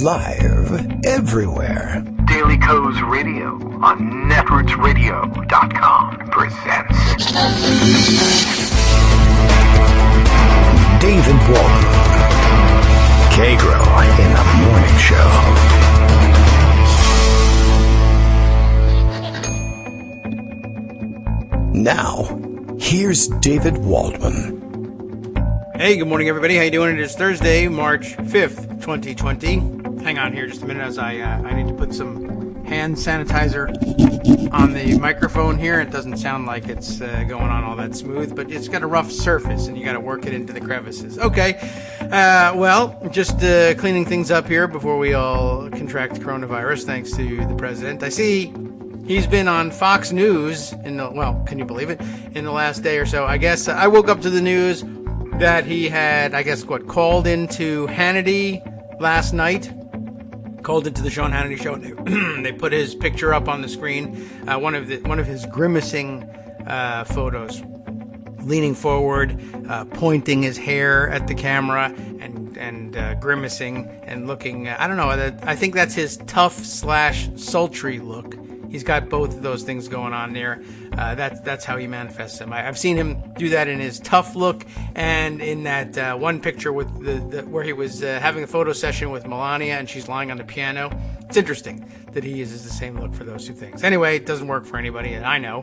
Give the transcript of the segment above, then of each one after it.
Live everywhere. Daily Co's Radio on netrootsradio.com presents David Walton. Kagro in the Morning Show. Now, here's David Waldman. Hey, good morning, everybody. How you doing? It is Thursday, March 5th, 2020. Hang on here just a minute as I need to put some hand sanitizer on the microphone here. It doesn't sound like it's going on all that smooth, but it's got a rough surface, and you got to work it into the crevices. Okay, well, just cleaning things up here before we all contract coronavirus, thanks to the president. I see he's been on Fox News can you believe it, in the last day or so. I guess I woke up to the news that he had, called into Hannity last night, called into the Sean Hannity show. They put his picture up on the screen, one of his grimacing photos, leaning forward, pointing his hair at the camera, and grimacing and looking. I don't know. I think that's his tough/sultry look. He's got both of those things going on there. That's how he manifests them. I've seen him do that in his tough look, and in that one picture with where he was having a photo session with Melania, and she's lying on the piano. It's interesting that he uses the same look for those two things. Anyway, it doesn't work for anybody, I know.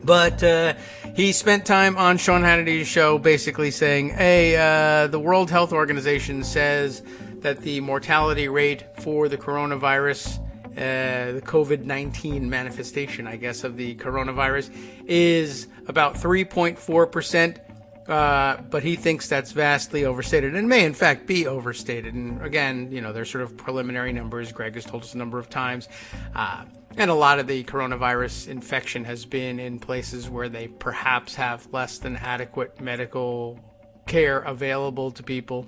But he spent time on Sean Hannity's show basically saying, hey, the World Health Organization says that the mortality rate for the coronavirus, the COVID-19 manifestation, I guess, of the coronavirus is about 3.4%, but he thinks that's vastly overstated and may, in fact, be overstated. And again, they're sort of preliminary numbers. Greg has told us a number of times. And a lot of the coronavirus infection has been in places where they perhaps have less than adequate medical care available to people.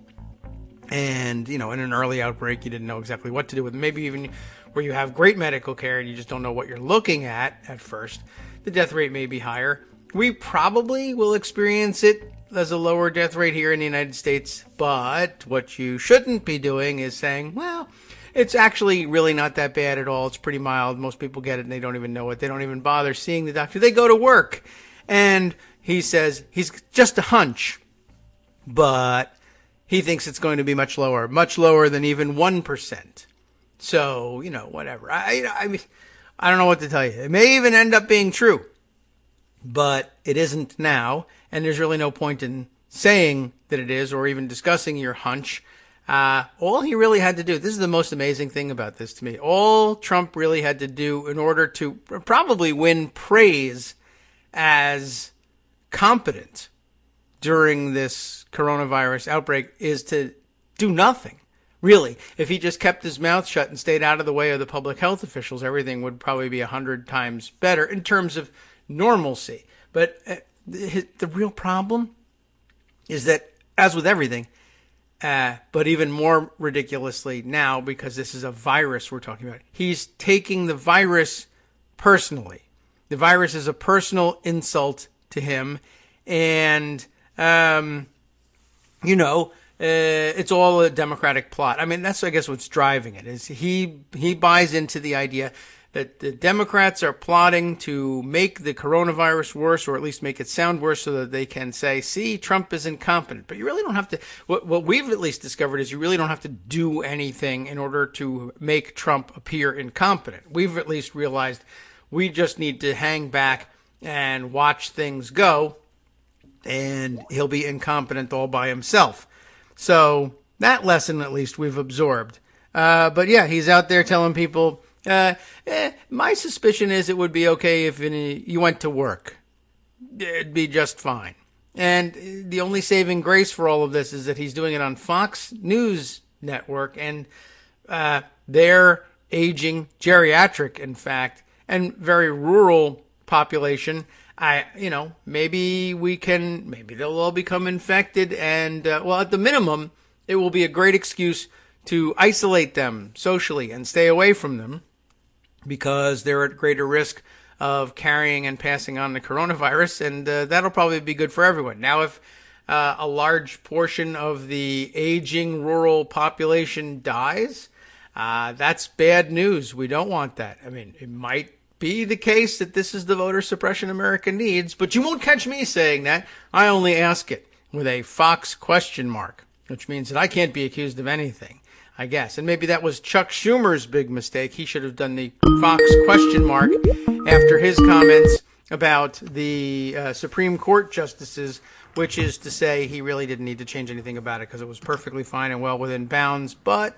And, in an early outbreak, you didn't know exactly what to do with it. Maybe even where you have great medical care and you just don't know what you're looking at first, the death rate may be higher. We probably will experience it as a lower death rate here in the United States, but what you shouldn't be doing is saying, well, it's actually really not that bad at all. It's pretty mild. Most people get it and they don't even know it. They don't even bother seeing the doctor. They go to work. And he says he's just a hunch, but he thinks it's going to be much lower than even 1%. So, whatever. I don't know what to tell you. It may even end up being true, but it isn't now, and there's really no point in saying that it is or even discussing your hunch. All he really had to do, this is the most amazing thing about this to me, all Trump really had to do in order to probably win praise as competent during this coronavirus outbreak is to do nothing. Really, if he just kept his mouth shut and stayed out of the way of the public health officials, everything would probably be 100 times better in terms of normalcy. But the real problem is that, as with everything, but even more ridiculously now, because this is a virus we're talking about, he's taking the virus personally. The virus is a personal insult to him, and it's all a Democratic plot. I mean, that's, I guess, what's driving it, is he buys into the idea that the Democrats are plotting to make the coronavirus worse, or at least make it sound worse, so that they can say, see, Trump is incompetent. But you really don't have to, what we've at least discovered is you really don't have to do anything in order to make Trump appear incompetent. We've at least realized we just need to hang back and watch things go, and he'll be incompetent all by himself. So that lesson, at least, we've absorbed. But yeah, he's out there telling people, my suspicion is it would be okay if you went to work. It'd be just fine. And the only saving grace for all of this is that he's doing it on Fox News Network, and their aging, geriatric, in fact, and very rural population, maybe they'll all become infected, and at the minimum, it will be a great excuse to isolate them socially and stay away from them, because they're at greater risk of carrying and passing on the coronavirus, and that'll probably be good for everyone. Now, if a large portion of the aging rural population dies, That's bad news. We don't want that. I mean, it might be the case that this is the voter suppression America needs, but you won't catch me saying that. I only ask it with a Fox question mark, which means that I can't be accused of anything, I guess. And maybe that was Chuck Schumer's big mistake. He should have done the Fox question mark after his comments about the Supreme Court justices, which is to say he really didn't need to change anything about it because it was perfectly fine and well within bounds. But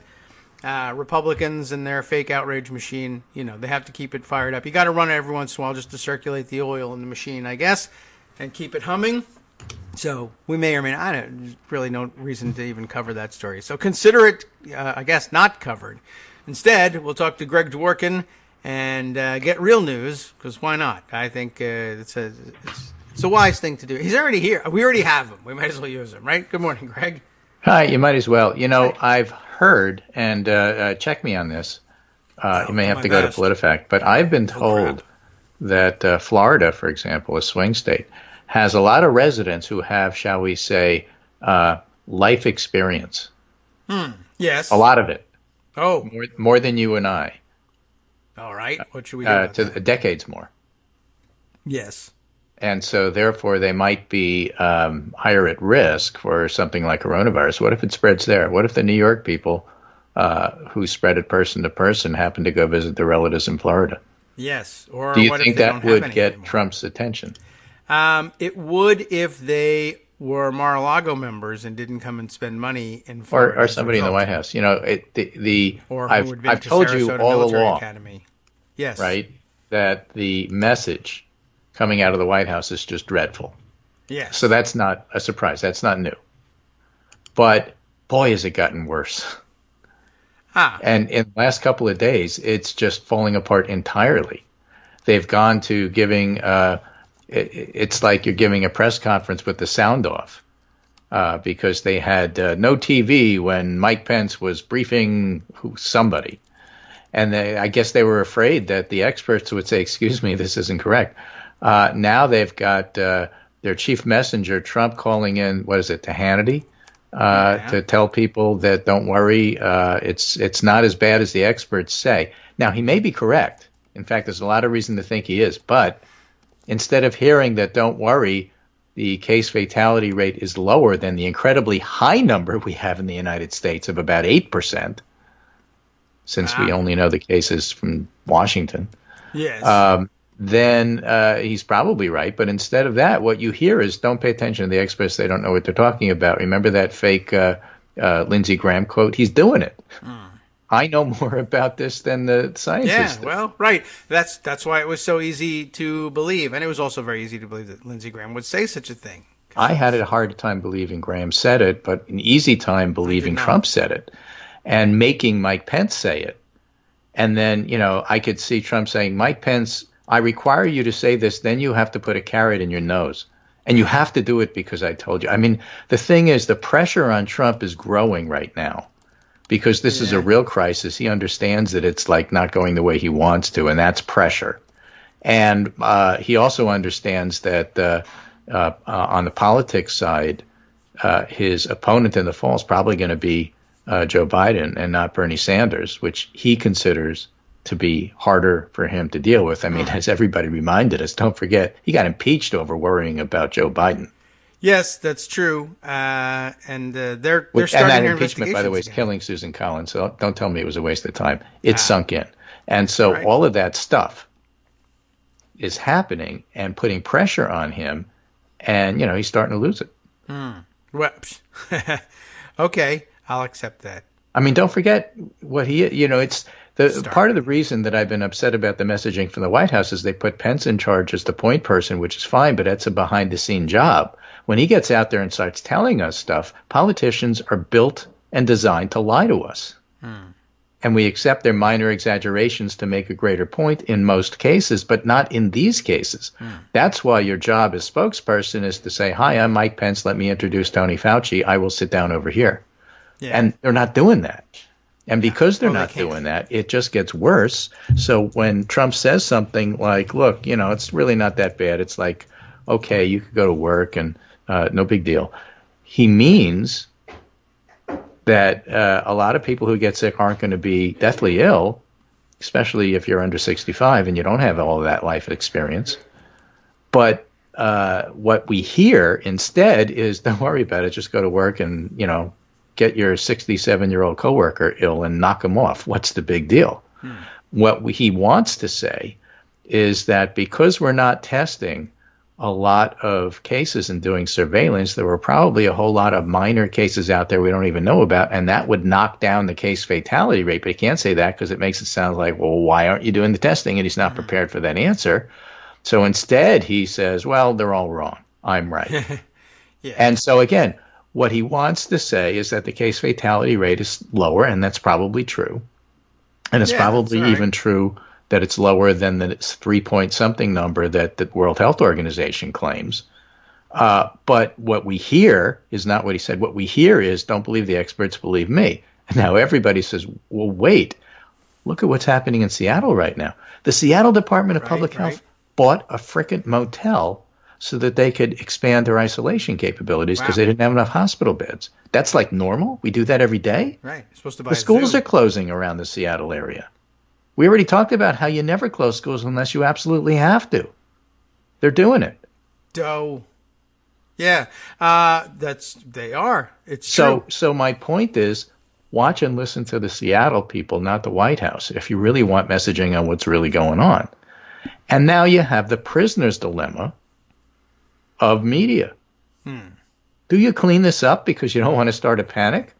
Republicans and their fake outrage machine, they have to keep it fired up. You got to run it every once in a while just to circulate the oil in the machine, I guess, and keep it humming. So we may or may not. There's really no reason to even cover that story. So consider it, I guess, not covered. Instead, we'll talk to Greg Dworkin and get real news, because why not? I think it's a wise thing to do. He's already here. We already have him. We might as well use him, right? Good morning, Greg. Hi, you might as well. I've heard, and check me on this. You may have to go to PolitiFact, but I've been told that Florida, for example, a swing state, has a lot of residents who have, shall we say, life experience. Yes. A lot of it. Oh. More than you and I. All right. What should we do about that? Decades more. Yes. And so, therefore, they might be higher at risk for something like coronavirus. What if it spreads there? What if the New York people who spread it person to person happen to go visit their relatives in Florida? Yes. Or do you what think if they that don't have would any get anymore? Trump's attention? It would if they were Mar-a-Lago members and didn't come and spend money in Florida. Or somebody in the White House. Or I've told you all along, Academy. Yes. Right, that the message coming out of the White House is just dreadful. Yes. So that's not a surprise. That's not new. But boy, has it gotten worse. And in the last couple of days, it's just falling apart entirely. They've gone to giving, it's like you're giving a press conference with the sound off because they had no TV when Mike Pence was briefing somebody. And I guess they were afraid that the experts would say, excuse me, this isn't correct. Now they've got their chief messenger, Trump, calling in, to Hannity, to tell people that don't worry, it's not as bad as the experts say. Now, he may be correct. In fact, there's a lot of reason to think he is. But instead of hearing that don't worry, the case fatality rate is lower than the incredibly high number we have in the United States of about 8%, since we only know the cases from Washington. Yes. Then he's probably right. But instead of that, what you hear is don't pay attention to the experts. They don't know what they're talking about. Remember that fake Lindsey Graham quote? He's doing it. I know more about this than the scientists. Yeah, well, right. That's why it was so easy to believe. And it was also very easy to believe that Lindsey Graham would say such a thing. I had a hard time believing Graham said it, but an easy time believing Trump said it and making Mike Pence say it. And then, I could see Trump saying, Mike Pence, I require you to say this, then you have to put a carrot in your nose. And you have to do it because I told you. I mean, the thing is, the pressure on Trump is growing right now because this is a real crisis. He understands that it's like not going the way he wants to, and that's pressure. And he also understands that on the politics side, his opponent in the fall is probably going to be Joe Biden and not Bernie Sanders, which he considers to be harder for him to deal with. I mean, as everybody reminded us, don't forget, he got impeached over worrying about Joe Biden. Yes, that's true. And they're starting and that their impeachment, by the way, is again. killing Susan Collins. So don't tell me it was a waste of time. It sunk in. And so all of that stuff is happening and putting pressure on him. And, he's starting to lose it. Well, okay, I'll accept that. I mean, don't forget what it's part of the reason that I've been upset about the messaging from the White House is they put Pence in charge as the point person, which is fine, but that's a behind the scene job. When he gets out there and starts telling us stuff, politicians are built and designed to lie to us. And we accept their minor exaggerations to make a greater point in most cases, but not in these cases. That's why your job as spokesperson is to say, hi, I'm Mike Pence. Let me introduce Tony Fauci. I will sit down over here. Yeah. And they're not doing that. And because they're not doing that, it just gets worse. So when Trump says something like, look, it's really not that bad. It's like, okay, you could go to work and no big deal. He means that a lot of people who get sick aren't going to be deathly ill, especially if you're under 65 and you don't have all of that life experience. But what we hear instead is, don't worry about it, just go to work and, get your 67-year-old coworker ill and knock him off. What's the big deal? What he wants to say is that because we're not testing a lot of cases and doing surveillance, there were probably a whole lot of minor cases out there we don't even know about, and that would knock down the case fatality rate. But he can't say that because it makes it sound like, well, why aren't you doing the testing? And he's not prepared for that answer. So instead, he says, well, they're all wrong. I'm right. Yeah. And so, again, what he wants to say is that the case fatality rate is lower, and that's probably true. And it's probably even true that it's lower than the 3-point-something number that the World Health Organization claims. But what we hear is not what he said. What we hear is, don't believe the experts, believe me. And now everybody says, well, wait, look at what's happening in Seattle right now. The Seattle Department of Public Health bought a frickin' motel so that they could expand their isolation capabilities because they didn't have enough hospital beds. That's like normal. We do that every day. Right. You're supposed to buy the schools are closing around the Seattle area. We already talked about how you never close schools unless you absolutely have to. They're doing it. Yeah. They are. It's true. So my point is, watch and listen to the Seattle people, not the White House, if you really want messaging on what's really going on. And now you have the prisoner's dilemma of media. Do you clean this up because you don't want to start a panic?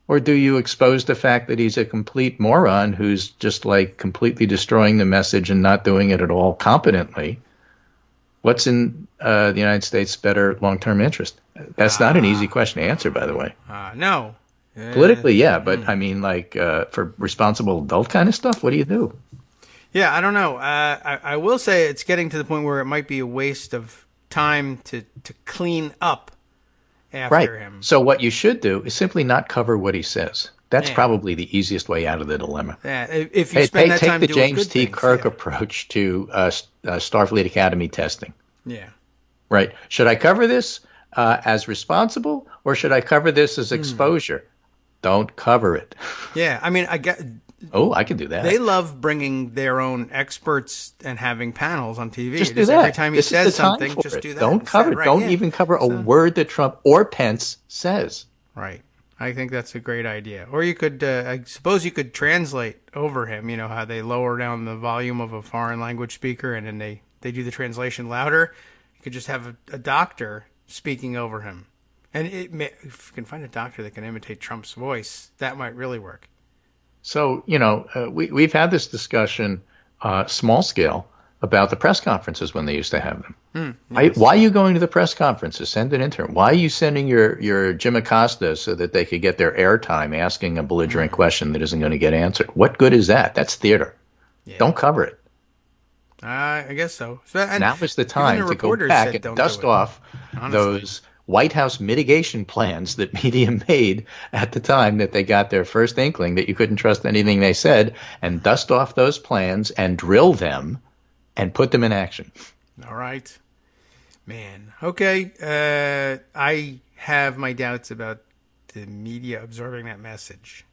Or do you expose the fact that he's a complete moron who's just like completely destroying the message and not doing it at all competently? What's in the United States' better long-term interest? That's not an easy question to answer, by the way. No. Politically, yeah, but I mean, like, for responsible adult kind of stuff, what do you do? Yeah, I don't know. I will say it's getting to the point where it might be a waste of time to clean up after him. So what you should do is simply not cover what he says. That's probably the easiest way out of the dilemma. Yeah, if you spend that time doing doing the James T. Kirk approach to Starfleet Academy testing. Yeah. Right. Should I cover this as responsible, or should I cover this as exposure? Don't cover it. Yeah, I mean, I get. Oh, I can do that. They love bringing their own experts and having panels on TV. Just do that. Every time he says something, just do that. Don't cover it. Right, don't even cover a word that Trump or Pence says. Right. I think that's a great idea. Or you could, I suppose you could translate over him. You know how they lower down the volume of a foreign language speaker and then they do the translation louder. You could just have a doctor speaking over him. And if you can find a doctor that can imitate Trump's voice, that might really work. So, we've had this discussion, small scale, about the press conferences when they used to have them. Yes. Why are you going to the press conferences? Send an intern. Why are you sending your Jim Acosta so that they could get their airtime asking a belligerent question that isn't going to get answered? What good is that? That's theater. Yeah. Don't cover it. I guess so. Now is the time to go back and dust off those White House mitigation plans that media made at the time that they got their first inkling that you couldn't trust anything they said, and dust off those plans and drill them and put them in action. All right. Man. Okay. I have my doubts about the media absorbing that message.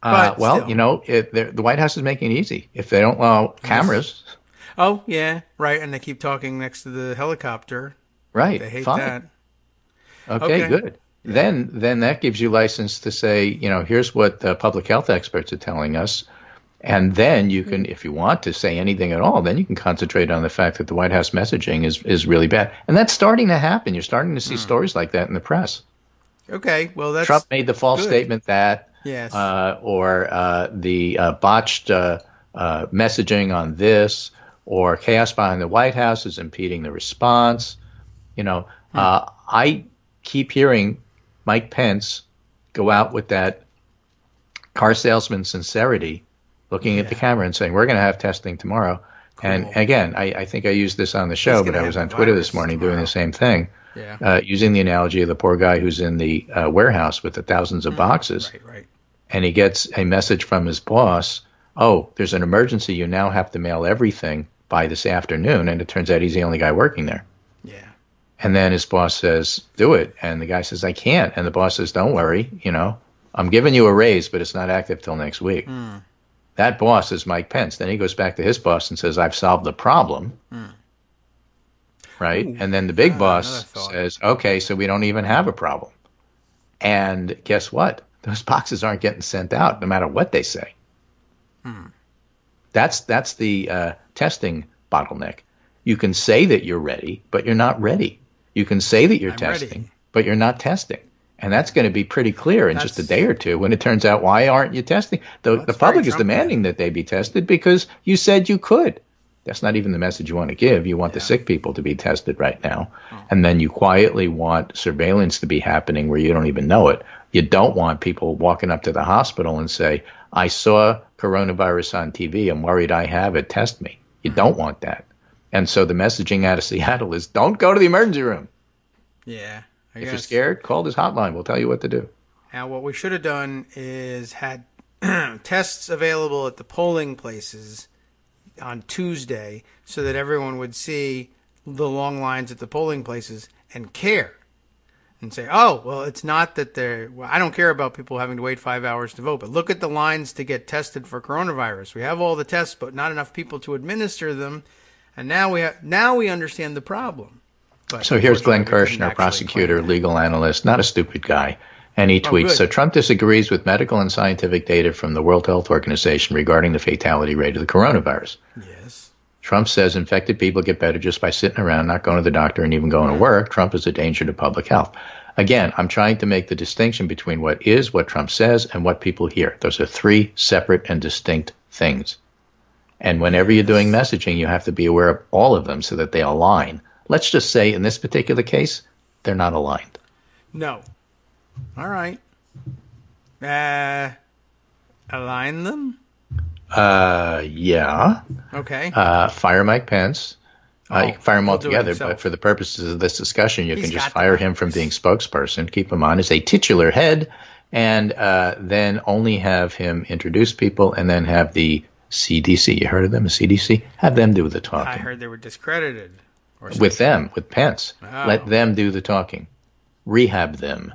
The White House is making it easy. If they don't allow cameras. Oh, yeah. Right. And they keep talking next to the helicopter. Right. They hate fine. that. Okay, good. Yeah. Then that gives you license to say, here's what the public health experts are telling us. And then you can, if you want to say anything at all, then you can concentrate on the fact that the White House messaging is really bad. And that's starting to happen. You're starting to see stories like that in the press. Okay, well, that's Trump made the false statement that, yes, or the botched messaging on this, or chaos behind the White House is impeding the response. I keep hearing Mike Pence go out with that car salesman sincerity, looking at the camera and saying, we're going to have testing tomorrow. Cool. And again, I think I used this on the show, but I was on Twitter this morning doing the same thing, using the analogy of the poor guy who's in the warehouse with the thousands of boxes. Right. And he gets a message from his boss, oh, there's an emergency. You now have to mail everything by this afternoon. And it turns out he's the only guy working there. Yeah. And then his boss says, do it. And the guy says, I can't. And the boss says, don't worry, I'm giving you a raise, but it's not active till next week. That boss is Mike Pence. Then he goes back to his boss and says, I've solved the problem. Right? Ooh, and then the big boss says, okay, so we don't even have a problem. And guess what? Those boxes aren't getting sent out no matter what they say. That's the testing bottleneck. You can say that you're ready, but you're not ready. You can say that you're testing, but you're not testing. And that's going to be pretty clear in just a day or two when it turns out, why aren't you testing? The public is demanding that they be tested because you said you could. That's not even the message you want to give. You want the sick people to be tested right now. And then you quietly want surveillance to be happening where you don't even know it. You don't want people walking up to the hospital and say, I saw coronavirus on TV. I'm worried I have it. Test me. You don't want that. And so the messaging out of Seattle is don't go to the emergency room. Yeah. If you're scared, call this hotline. We'll tell you what to do. Now, what we should have done is had tests available at the polling places on Tuesday so that everyone would see the long lines at the polling places and care and say, oh, well, it's not that I don't care about people having to wait 5 hours to vote, but look at the lines to get tested for coronavirus. We have all the tests, but not enough people to administer them. And now we understand the problem. But so here's Glenn Kirshner, prosecutor, legal analyst, not a stupid guy. And he tweets, so Trump disagrees with medical and scientific data from the World Health Organization regarding the fatality rate of the coronavirus. Yes. Trump says infected people get better just by sitting around, not going to the doctor, and even going to work. Trump is a danger to public health. Again, I'm trying to make the distinction between what Trump says, and what people hear. Those are three separate and distinct things. And whenever you're doing messaging, you have to be aware of all of them so that they align. Let's just say in this particular case, they're not aligned. No. All right. Align them? Yeah. Okay. Fire Mike Pence. You can fire him altogether, but for the purposes of this discussion, you can just fire him from being spokesperson, keep him on as a titular head, and then only have him introduce people and then have the CDC. You heard of them, the CDC? Have them do the talking. I heard they were discredited. With Pence. Oh. Let them do the talking. Rehab them.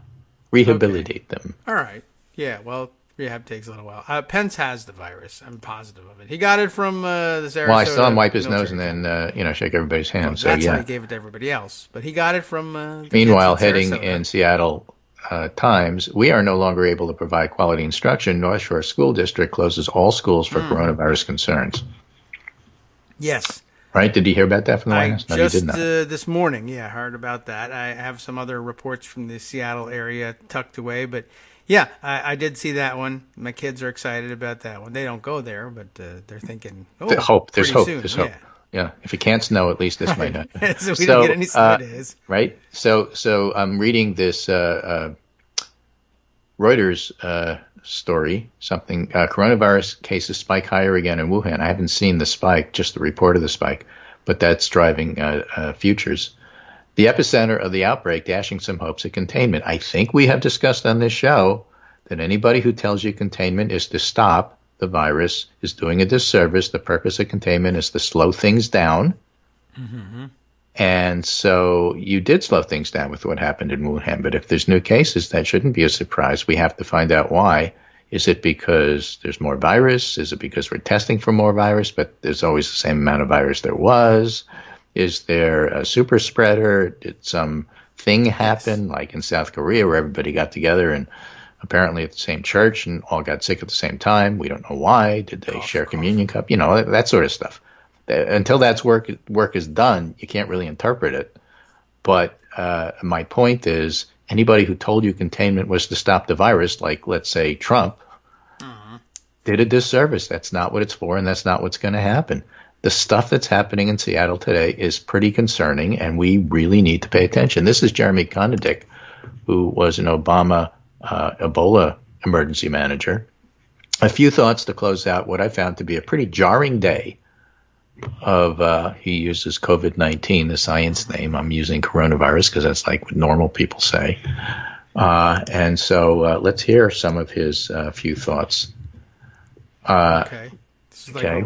Rehabilitate them. All right. Yeah, well, rehab takes a little while. Pence has the virus. I'm positive of it. He got it from the Sarasota. Well, I saw him wipe his nose and then, shake everybody's hand. Well, that's why he gave it to everybody else. But he got it from Meanwhile, heading in Seattle Times, we are no longer able to provide quality instruction. North Shore School District closes all schools for coronavirus concerns. Yes. Right? Did you hear about that from the White House? No, just you did not. This morning, I heard about that. I have some other reports from the Seattle area tucked away, but yeah, I did see that one. My kids are excited about that one. They don't go there, but they're thinking, there's hope. There's hope. Yeah. If it can't snow, at least this might happen. So we don't get any snow days. Right? So I'm reading this Reuters story, coronavirus cases spike higher again in Wuhan. I haven't seen the spike, just the report of the spike, but that's driving futures. The epicenter of the outbreak, dashing some hopes of containment. I think we have discussed on this show that anybody who tells you containment is to stop the virus is doing a disservice. The purpose of containment is to slow things down. Mm-hmm. And so you did slow things down with what happened in Wuhan. But if there's new cases, that shouldn't be a surprise. We have to find out why. Is it because there's more virus? Is it because we're testing for more virus, but there's always the same amount of virus there was? Is there a super spreader? Did some thing happen, like in South Korea, where everybody got together and apparently at the same church and all got sick at the same time? We don't know why. Did they share communion cup? That sort of stuff. Until that's work is done, you can't really interpret it. But my point is, anybody who told you containment was to stop the virus, like let's say Trump, did a disservice. That's not what it's for, and that's not what's going to happen. The stuff that's happening in Seattle today is pretty concerning, and we really need to pay attention. This is Jeremy Konadic, who was an Obama Ebola emergency manager. A few thoughts to close out what I found to be a pretty jarring day of, he uses COVID-19, the science name. I'm using coronavirus because that's like what normal people say. And so let's hear some of his few thoughts. Okay.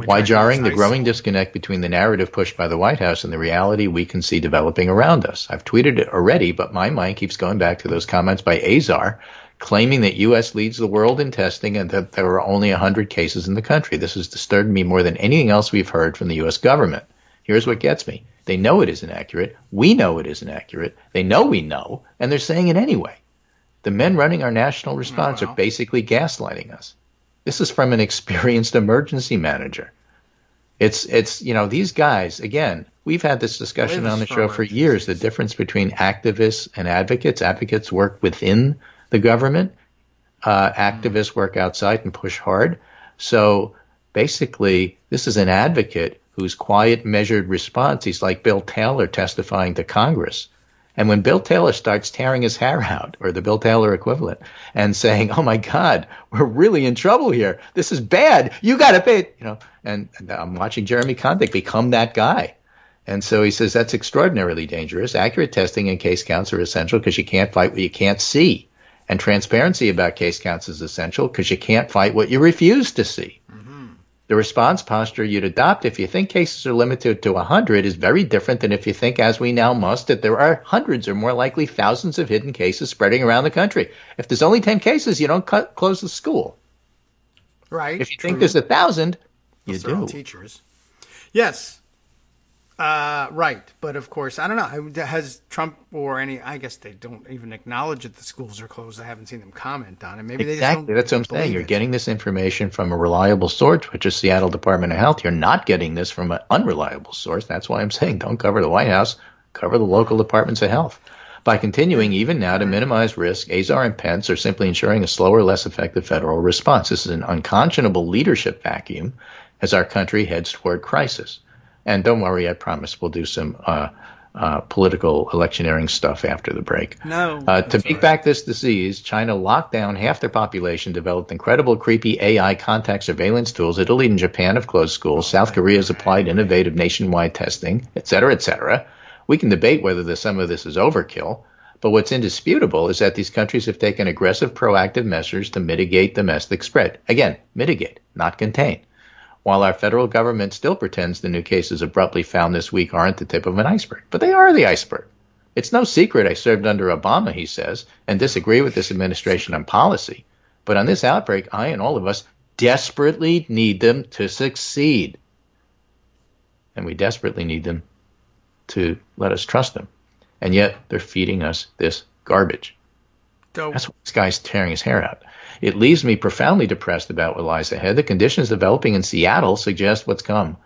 Why jarring? The growing disconnect between the narrative pushed by the White House and the reality we can see developing around us. I've tweeted it already, but my mind keeps going back to those comments by Azar claiming that U.S. leads the world in testing and that there are only 100 cases in the country. This has disturbed me more than anything else we've heard from the U.S. government. Here's what gets me. They know it isn't accurate. We know it isn't accurate. They know we know, and they're saying it anyway. The men running our national response are basically gaslighting us. This is from an experienced emergency manager. It's these guys, again, we've had this discussion on the show for years, the difference between activists and advocates. Advocates work within the government. Activists work outside and push hard. So basically, this is an advocate whose quiet, measured response, he's like Bill Taylor testifying to Congress. And when Bill Taylor starts tearing his hair out, or the Bill Taylor equivalent, and saying, oh, my God, we're really in trouble here. This is bad. You got to pay, and I'm watching Jeremy Condick become that guy. And so he says that's extraordinarily dangerous. Accurate testing and case counts are essential because you can't fight what you can't see. And transparency about case counts is essential because you can't fight what you refuse to see. The response posture you'd adopt if you think cases are limited to 100 is very different than if you think, as we now must, that there are hundreds or more likely thousands of hidden cases spreading around the country. If there's only 10 cases, you don't close the school. Right. If you think there's 1,000, you do. Teachers. Yes. Right. But of course, I don't know. Has Trump or I guess they don't even acknowledge that the schools are closed. I haven't seen them comment on it. Maybe they just don't. That's what I'm saying. You're getting this information from a reliable source, which is Seattle Department of Health. You're not getting this from an unreliable source. That's why I'm saying don't cover the White House, cover the local departments of health. By continuing, even now, to minimize risk, Azar and Pence are simply ensuring a slower, less effective federal response. This is an unconscionable leadership vacuum as our country heads toward crisis. And don't worry, I promise we'll do some political electioneering stuff after the break. To beat back this disease, China locked down half their population, developed incredible, creepy AI contact surveillance tools. Italy and Japan have closed schools. South Korea has applied innovative nationwide testing, et cetera, et cetera. We can debate whether some of this is overkill, but what's indisputable is that these countries have taken aggressive, proactive measures to mitigate domestic spread. Again, mitigate, not contain. While our federal government still pretends the new cases abruptly found this week aren't the tip of an iceberg. But they are the iceberg. It's no secret I served under Obama, he says, and disagree with this administration on policy. But on this outbreak, I and all of us desperately need them to succeed. And we desperately need them to let us trust them. And yet they're feeding us this garbage. That's why this guy's tearing his hair out. It leaves me profoundly depressed about what lies ahead. The conditions developing in Seattle suggest what's come.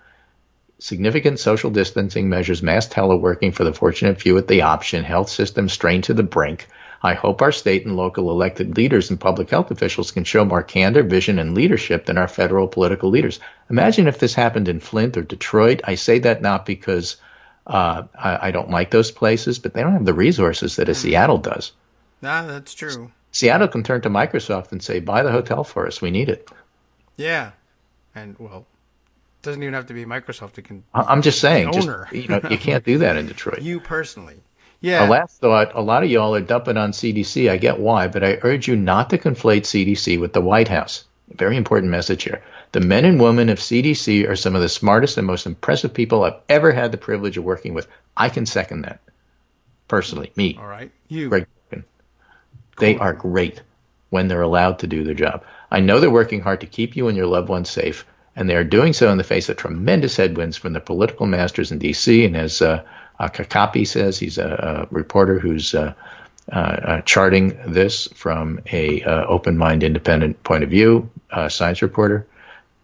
Significant social distancing measures, mass teleworking for the fortunate few at the option, health systems strained to the brink. I hope our state and local elected leaders and public health officials can show more candor, vision, and leadership than our federal political leaders. Imagine if this happened in Flint or Detroit. I say that not because I don't like those places, but they don't have the resources that a Seattle does. No, that's true. Seattle can turn to Microsoft and say, buy the hotel for us. We need it. Yeah. And, well, it doesn't even have to be Microsoft. It can I'm just saying, owner. You can't do that in Detroit. You personally. Yeah. A last thought, a lot of y'all are dumping on CDC. I get why, but I urge you not to conflate CDC with the White House. Very important message here. The men and women of CDC are some of the smartest and most impressive people I've ever had the privilege of working with. I can second that. Personally, me. All right. You. Greg. They are great when they're allowed to do their job. I know they're working hard to keep you and your loved ones safe, and they are doing so in the face of tremendous headwinds from the political masters in D.C. And as Kakapi says, he's a reporter who's charting this from a open mind, independent point of view, science reporter,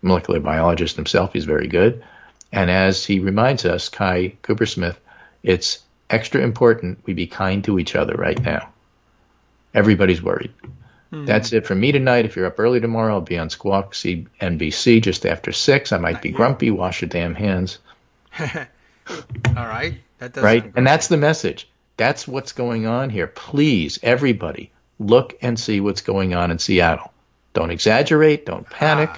molecular biologist himself. He's very good. And as he reminds us, Kai Coopersmith, it's extra important we be kind to each other right now. Everybody's worried. That's it for me tonight. If you're up early tomorrow, I'll be on Squawk NBC just after 6. I might be grumpy. Wash your damn hands. All right. That does right? And that's the message. That's what's going on here. Please, everybody, look and see what's going on in Seattle. Don't exaggerate. Don't panic.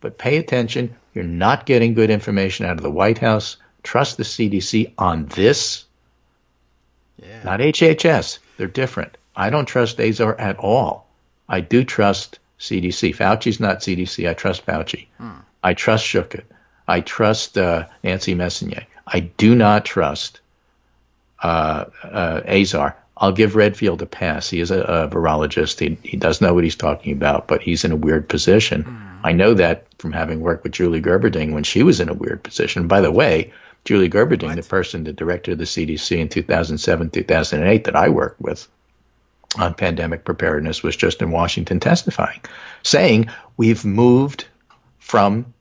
But pay attention. You're not getting good information out of the White House. Trust the CDC on this. Yeah. Not HHS. They're different. I don't trust Azar at all. I do trust CDC. Fauci's not CDC. I trust Fauci. I trust Shukit. I trust Nancy Messonnier. I do not trust Azar. I'll give Redfield a pass. He is a virologist. He does know what he's talking about, but he's in a weird position. I know that from having worked with Julie Gerberding when she was in a weird position. By the way, Julie Gerberding, the director of the CDC in 2007, 2008 that I worked with on pandemic preparedness, was just in Washington testifying, saying we've moved from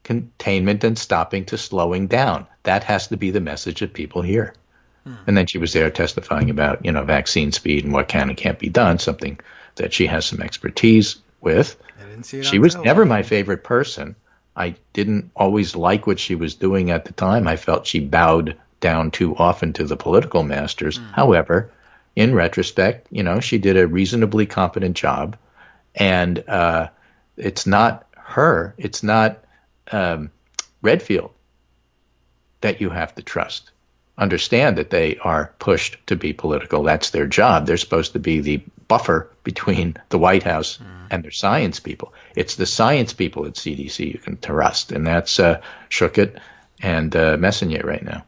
containment and stopping to slowing down. That has to be the message that people hear. And then she was there testifying about, vaccine speed and what can and can't be done, something that she has some expertise with. She was never my favorite person. I didn't always like what she was doing at the time. I felt she bowed down too often to the political masters. However, in retrospect, she did a reasonably competent job. And it's not her, it's not Redfield that you have to trust. Understand that they are pushed to be political. That's their job. They're supposed to be the buffer between the White House and their science people. It's the science people at CDC you can trust, and that's Schuchat and Messonnier right now.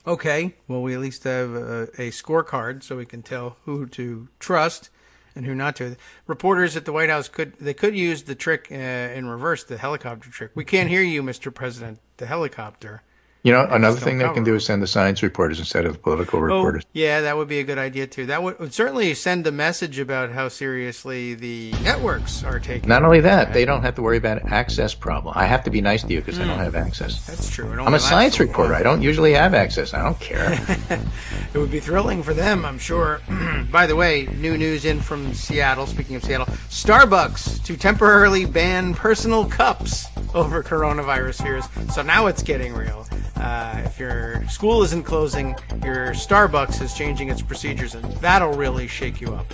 Okay. Well, we at least have a scorecard so we can tell who to trust and who not to. Reporters at the White House could use the trick in reverse, the helicopter trick. We can't hear you, Mr. President, the helicopter. Another thing they can do is send the science reporters instead of the political reporters. Yeah, that would be a good idea, too. That would certainly send a message about how seriously the networks are taking it. Not only that, they don't have to worry about access problem. I have to be nice to you because I don't have access. That's true. I'm a science reporter. I don't usually have access. I don't care. It would be thrilling for them, I'm sure. By the way, new news in from Seattle. Speaking of Seattle, Starbucks to temporarily ban personal cups over coronavirus fears. So now it's getting real. If your school isn't closing, your Starbucks is changing its procedures, and that'll really shake you up.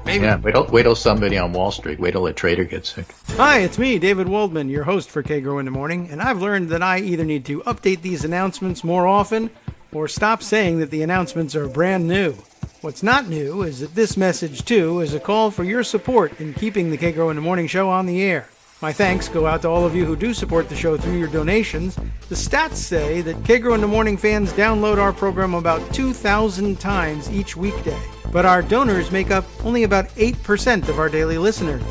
Maybe. Yeah, wait till somebody on Wall Street, wait till a trader gets sick. Hi, it's me, David Waldman, your host for Kagro in the Morning, and I've learned that I either need to update these announcements more often or stop saying that the announcements are brand new. What's not new is that this message, too, is a call for your support in keeping the Kagro in the Morning show on the air. My thanks go out to all of you who do support the show through your donations. The stats say that Kagro in the Morning fans download our program about 2,000 times each weekday. But our donors make up only about 8% of our daily listeners.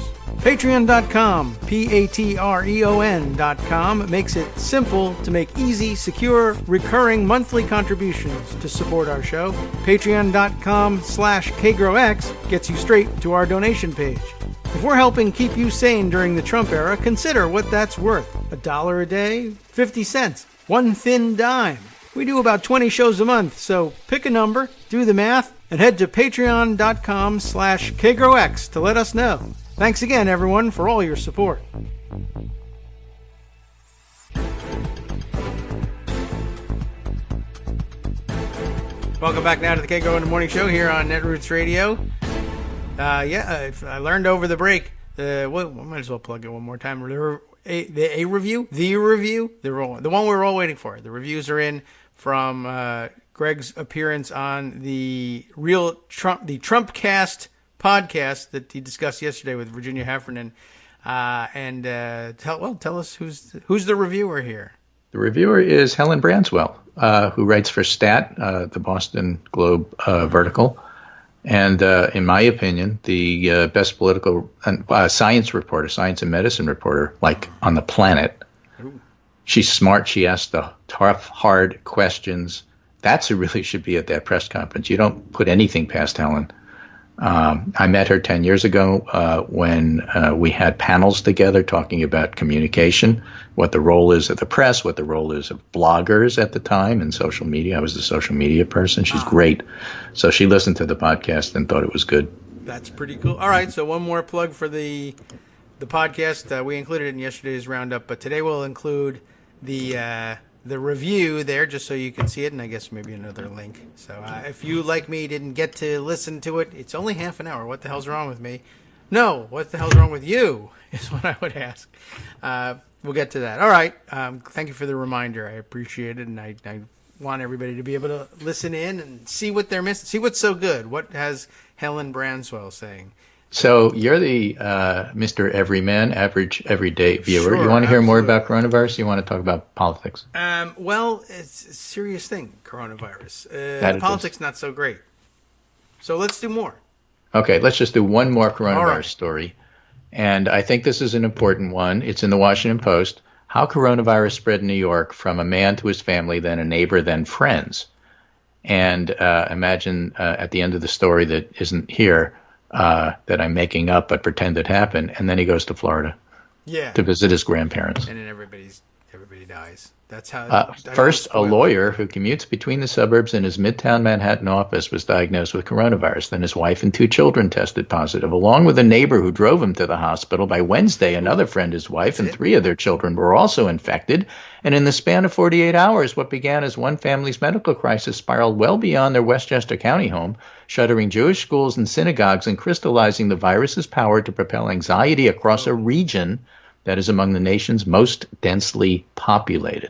Patreon.com, Patreon.com, makes it simple to make easy, secure, recurring monthly contributions to support our show. Patreon.com/KagroX gets you straight to our donation page. If we're helping keep you sane during the Trump era, consider what that's worth. $1 a day? 50 cents? One thin dime? We do about 20 shows a month, so pick a number, do the math, and head to patreon.com/KagroX to let us know. Thanks again, everyone, for all your support. Welcome back now to the Kagro in the Morning Show here on Netroots Radio. I learned over the break. I might as well plug it one more time. The review, the one we were all waiting for. The reviews are in from Greg's appearance on the Trumpcast podcast that he discussed yesterday with Virginia Heffernan. Tell us who's the reviewer here. The reviewer is Helen Branswell, who writes for Stat, the Boston Globe vertical. And in my opinion, the best political science reporter, science and medicine reporter, like on the planet. Ooh. She's smart. She asks the tough, hard questions. That's who really should be at that press conference. You don't put anything past Helen. I met her 10 years ago when we had panels together talking about communication, what the role is of the press, what the role is of bloggers at the time and social media. I was the social media person. She's great. So she listened to the podcast and thought it was good. That's pretty cool. All right, so one more plug for the podcast. We included it in yesterday's roundup, but today we'll include the review there just so you can see it, and I guess maybe another link. So if you, like me, didn't get to listen to it, it's only half an hour. What the hell's wrong with me? No, what the hell's wrong with you is what I would ask. We'll get to that. All right. Thank you for the reminder. I appreciate it, and I want everybody to be able to listen in and see what they're missing, see what's so good. What has Helen Branswell saying? So you're the Mr. Everyman, average, everyday viewer. Sure, you want to hear more about coronavirus? You want to talk about politics? Well, it's a serious thing, coronavirus. Politics not so great. So let's do more. Okay, let's just do one more coronavirus story. And I think this is an important one. It's in the Washington Post. How coronavirus spread in New York from a man to his family, then a neighbor, then friends. And imagine at the end of the story that isn't here that I'm making up but pretend it happened. And then he goes to Florida to visit his grandparents. And then everybody dies. That's how. First, a lawyer who commutes between the suburbs and his Midtown Manhattan office was diagnosed with coronavirus. Then his wife and 2 children tested positive, along with a neighbor who drove him to the hospital. By Wednesday, another friend, his wife, and 3 of their children were also infected. And in the span of 48 hours, what began as one family's medical crisis spiraled well beyond their Westchester County home, shuttering Jewish schools and synagogues and crystallizing the virus's power to propel anxiety across a region that is among the nation's most densely populated.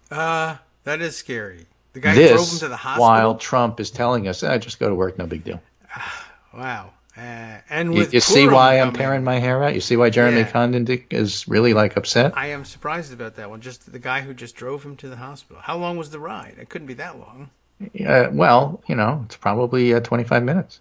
That is scary. The guy drove him to the hospital? While Trump is telling us, just go to work, no big deal. Wow. And with you see why I'm tearing my hair out? You see why Jeremy Condon is really upset? I am surprised about that one. Just the guy who just drove him to the hospital. How long was the ride? It couldn't be that long. Well, it's probably 25 minutes.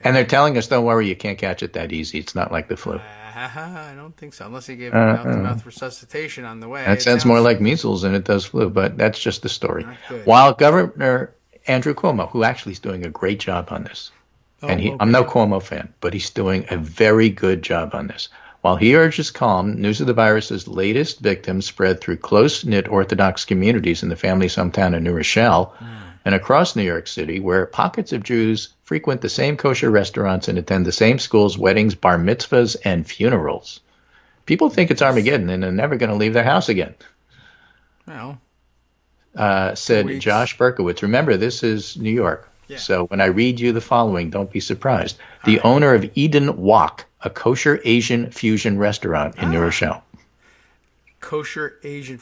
And they're telling us, don't worry, you can't catch it that easy. It's not like the flu. I don't think so, unless he gave him mouth-to-mouth resuscitation on the way. That sounds more like measles than it does flu, but that's just the story. While Governor Andrew Cuomo, who actually is doing a great job on this, I'm no Cuomo fan, but he's doing a very good job on this. While he urges calm, news of the virus's latest victims spread through close-knit Orthodox communities in the family's hometown of New Rochelle and across New York City, where pockets of Jews frequent the same kosher restaurants and attend the same schools, weddings, bar mitzvahs, and funerals. People think it's Armageddon and they're never going to leave their house again. Well, said Josh Berkowitz. Remember, this is New York. Yeah. So when I read you the following, don't be surprised. The owner of Eden Wok, a kosher Asian fusion restaurant in New Rochelle. Kosher Asian,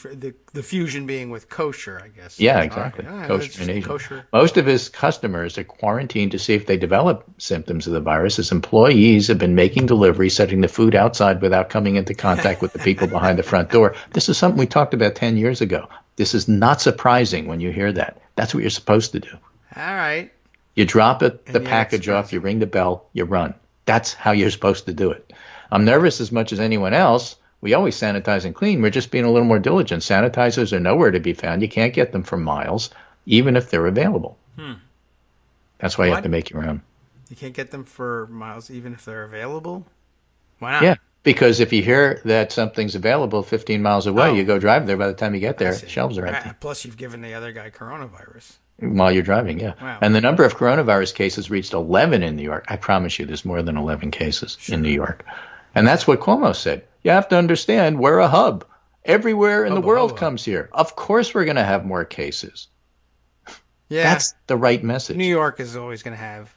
the fusion being with kosher, I guess. Yeah, exactly. Kosher and Asian. Kosher. Most of his customers are quarantined to see if they develop symptoms of the virus. His employees have been making deliveries, setting the food outside without coming into contact with the people behind the front door. This is something we talked about 10 years ago. This is not surprising when you hear that. That's what you're supposed to do. All right. You drop the package off, you ring the bell, you run. That's how you're supposed to do it. I'm nervous as much as anyone else. We always sanitize and clean. We're just being a little more diligent. Sanitizers are nowhere to be found. You can't get them for miles, even if they're available. That's why you have to make your own. You can't get them for miles, even if they're available? Why not? Yeah, because if you hear that something's available 15 miles away, you go drive there. By the time you get there, shelves are empty. Plus, you've given the other guy coronavirus. While you're driving, yeah. Wow. And the number of coronavirus cases reached 11 in New York. I promise you there's more than 11 cases in New York. And that's what Cuomo said. You have to understand, we're a hub. Everywhere in the world comes here. Of course we're going to have more cases. Yeah. That's the right message. New York is always going to have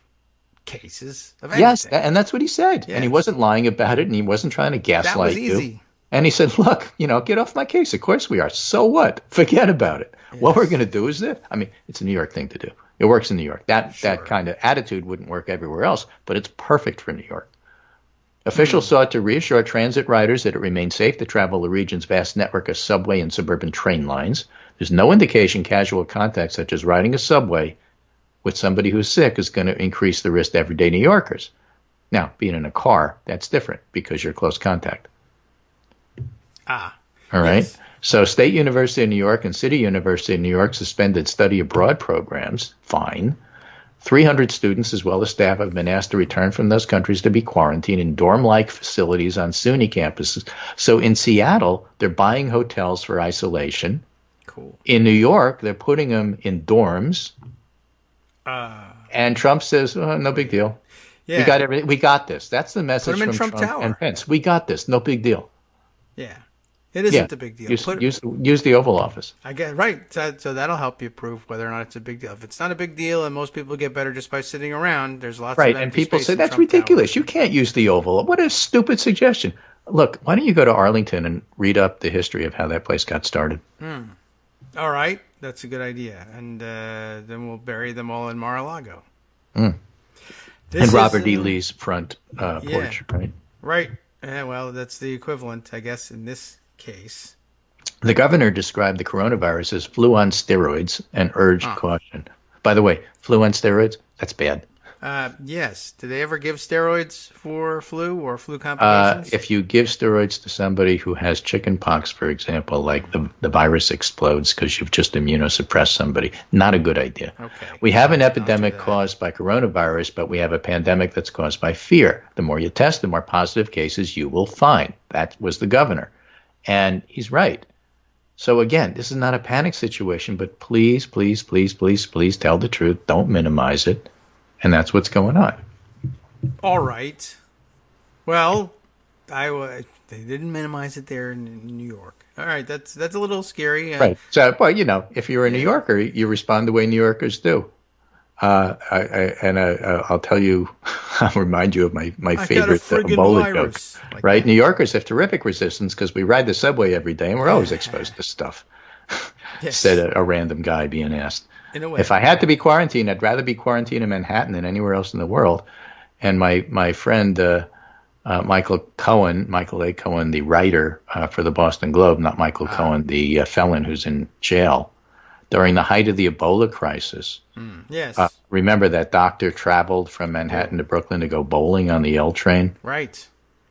cases of anything. Yes, and that's what he said. Yes. And he wasn't lying about it, and he wasn't trying to gaslight you. That was easy. And he said, look, get off my case. Of course we are. So what? Forget about it. Yes. What we're going to do is this. I mean, it's a New York thing to do. It works in New York. That kind of attitude wouldn't work everywhere else, but it's perfect for New York. Officials sought to reassure transit riders that it remains safe to travel the region's vast network of subway and suburban train lines. There's no indication casual contact, such as riding a subway with somebody who's sick, is going to increase the risk to everyday New Yorkers. Now, being in a car, that's different because you're close contact. All right. Yes. So State University of New York and City University of New York suspended study abroad programs. Fine. 300 students as well as staff have been asked to return from those countries to be quarantined in dorm-like facilities on SUNY campuses. So in Seattle, they're buying hotels for isolation. Cool. In New York, they're putting them in dorms. And Trump says, no big deal. Yeah. We got everything. We got this. That's the message from Trump and Pence. We got this. No big deal. Yeah. It isn't a big deal. Use the Oval Office. I get right. So that'll help you prove whether or not it's a big deal. If it's not a big deal and most people get better just by sitting around, there's lots of empty and people space say that's ridiculous. You can't use the Oval. What a stupid suggestion. Look, why don't you go to Arlington and read up the history of how that place got started? All right, that's a good idea, and then we'll bury them all in Mar-a-Lago. And Robert E. Lee's front porch, right? Right. Well, that's the equivalent, I guess, in this case. The governor described the coronavirus as flu on steroids and urged caution. By the way, flu on steroids, That's bad. Yes. Do they ever give steroids for flu or flu complications? If you give steroids to somebody who has chicken pox, for example, like the virus explodes because you've just immunosuppressed somebody, not a good idea. Okay. We have an epidemic caused by coronavirus, but we have a pandemic that's caused by fear. The more you test, the more positive cases you will find. That was the governor. And he's right. So again, this is not a panic situation, but please, please, please, please, please tell the truth. Don't minimize it. And that's what's going on. All right. Well, they didn't minimize it there in New York. All right, that's a little scary. Right. So, well, if you're a New Yorker, you respond the way New Yorkers do. I'll tell you, I'll remind you of my favorite Ebola joke. Like right? That. New Yorkers have terrific resistance because we ride the subway every day and we're always exposed to stuff. Yes. Said a random guy being asked. In a way. If I had to be quarantined, I'd rather be quarantined in Manhattan than anywhere else in the world. And my friend Michael A. Cohen, the writer for the Boston Globe, not Michael Cohen, the felon who's in jail, during the height of the Ebola crisis. Yes. Remember that doctor traveled from Manhattan to Brooklyn to go bowling on the L train? Right.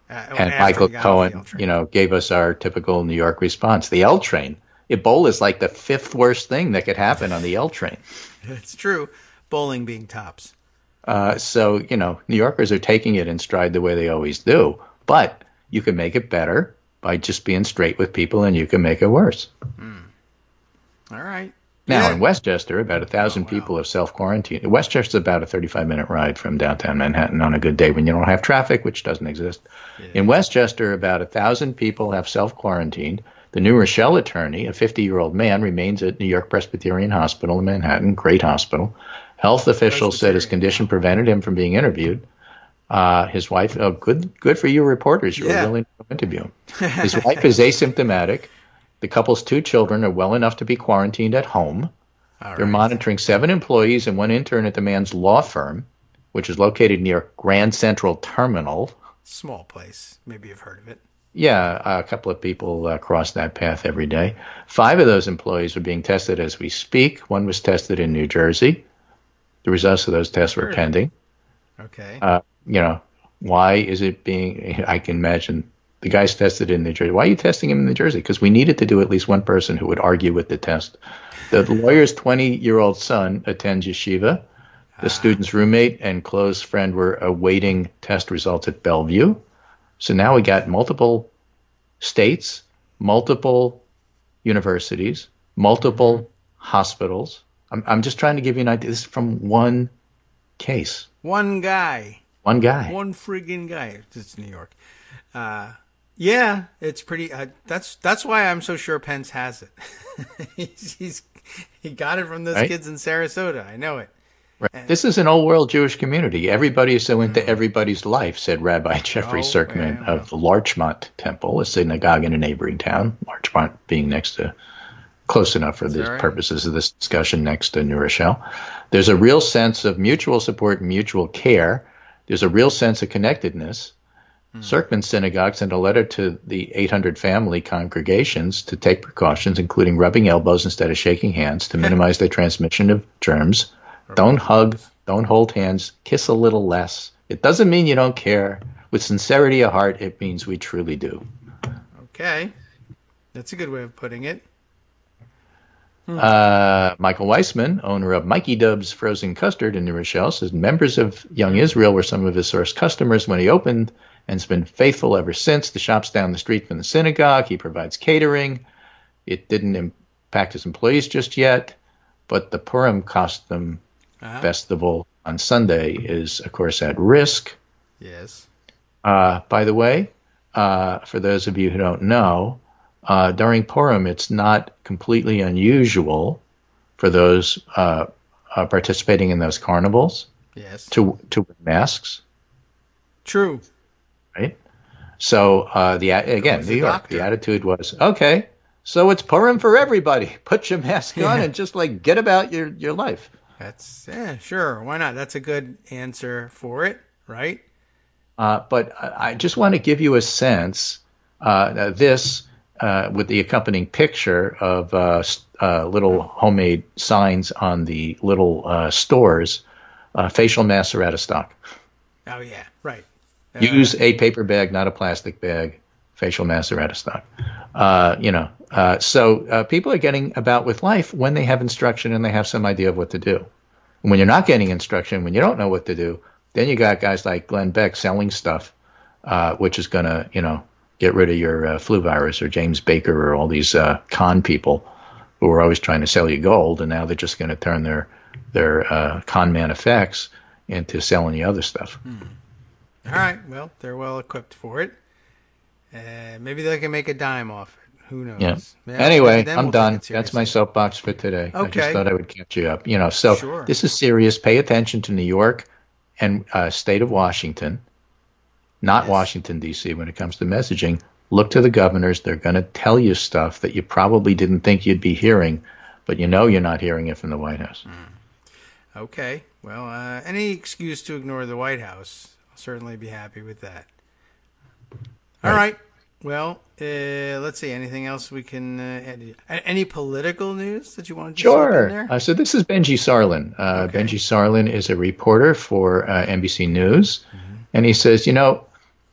And Michael Cohen, gave us our typical New York response. The L train. Ebola is like the fifth worst thing that could happen on the L train. It's true. Bowling being tops. So, New Yorkers are taking it in stride the way they always do. But you can make it better by just being straight with people, and you can make it worse. All right. Now, in Westchester, about 1,000 people have self-quarantined. Westchester's about a 35-minute ride from downtown Manhattan on a good day when you don't have traffic, which doesn't exist. Yeah. In Westchester, about 1,000 people have self-quarantined. The New Rochelle attorney, a 50-year-old man, remains at New York Presbyterian Hospital in Manhattan, great hospital. Health officials said his condition prevented him from being interviewed. His wife, good for you reporters, you were willing to interview him. His wife is asymptomatic. The couple's 2 children are well enough to be quarantined at home. They're monitoring 7 employees and 1 intern at the man's law firm, which is located near Grand Central Terminal. Small place. Maybe you've heard of it. Yeah, a couple of people cross that path every day. 5 of those employees are being tested as we speak. 1 was tested in New Jersey. The results of those tests were pending. Okay. Why is it being, I can imagine the guy's tested in New Jersey. Why are you testing him in New Jersey? Because we needed to do at least one person who would argue with the test. The lawyer's 20-year-old son attends yeshiva. The student's roommate and close friend were awaiting test results at Bellevue. So now we got multiple states, multiple universities, multiple hospitals. I'm just trying to give you an idea. This is from one case. One guy. One guy. One friggin' guy. It's New York. Yeah, it's pretty. That's why I'm so sure Pence has it. He got it from those kids in Sarasota. I know it. Right. This is an old world Jewish community. Everybody is so into everybody's life, said Rabbi Jeffrey Serkman of the Larchmont Temple, a synagogue in a neighboring town. Larchmont being close enough for the purposes of this discussion, next to New Rochelle. There's a real sense of mutual support and mutual care. There's a real sense of connectedness. Serkman's synagogue sent a letter to the 800 family congregations to take precautions, including rubbing elbows instead of shaking hands to minimize the transmission of germs. Don't hug, don't hold hands, kiss a little less. It doesn't mean you don't care. With sincerity of heart, it means we truly do. Okay. That's a good way of putting it. Michael Weissman, owner of Mikey Dub's Frozen Custard in New Rochelle, says members of Young Israel were some of his source customers when he opened and has been faithful ever since. The shop's down the street from the synagogue. He provides catering. It didn't impact his employees just yet, but the Purim costume festival on Sunday is, of course, at risk. Yes. By the way, for those of you who don't know, during Purim, it's not completely unusual for those participating in those carnivals to wear masks. True. Right? So, New York, the attitude was, okay, so it's Purim for everybody. Put your mask on and just get about your life. That's, sure. Why not? That's a good answer for it, right? But I just want to give you a sense, with the accompanying picture of little homemade signs on the little stores facial masks are out of stock. Oh, yeah, right. Use a paper bag, not a plastic bag. Facial masks are out of stock. So people are getting about with life when they have instruction and they have some idea of what to do. And when you're not getting instruction, when you don't know what to do, then you got guys like Glenn Beck selling stuff, which is going to, get rid of your flu virus, or James Baker, or all these con people who are always trying to sell you gold, and now they're just going to turn their con man effects into selling you other stuff. All right. Well, they're well equipped for it. Maybe they can make a dime off it. Who knows? Yeah. Anyway, I'm done. That's my soapbox for today. Okay. I just thought I would catch you up. Sure. This is serious. Pay attention to New York and state of Washington, not Washington, D.C. when it comes to messaging. Look to the governors. They're going to tell you stuff that you probably didn't think you'd be hearing, but you're not hearing it from the White House. Okay. Well, any excuse to ignore the White House, I'll certainly be happy with that. All right. Well, let's see. Anything else we can add? Any political news that you want to slip in there? So this is Benji Sarlin. Okay. Benji Sarlin is a reporter for NBC News, and he says,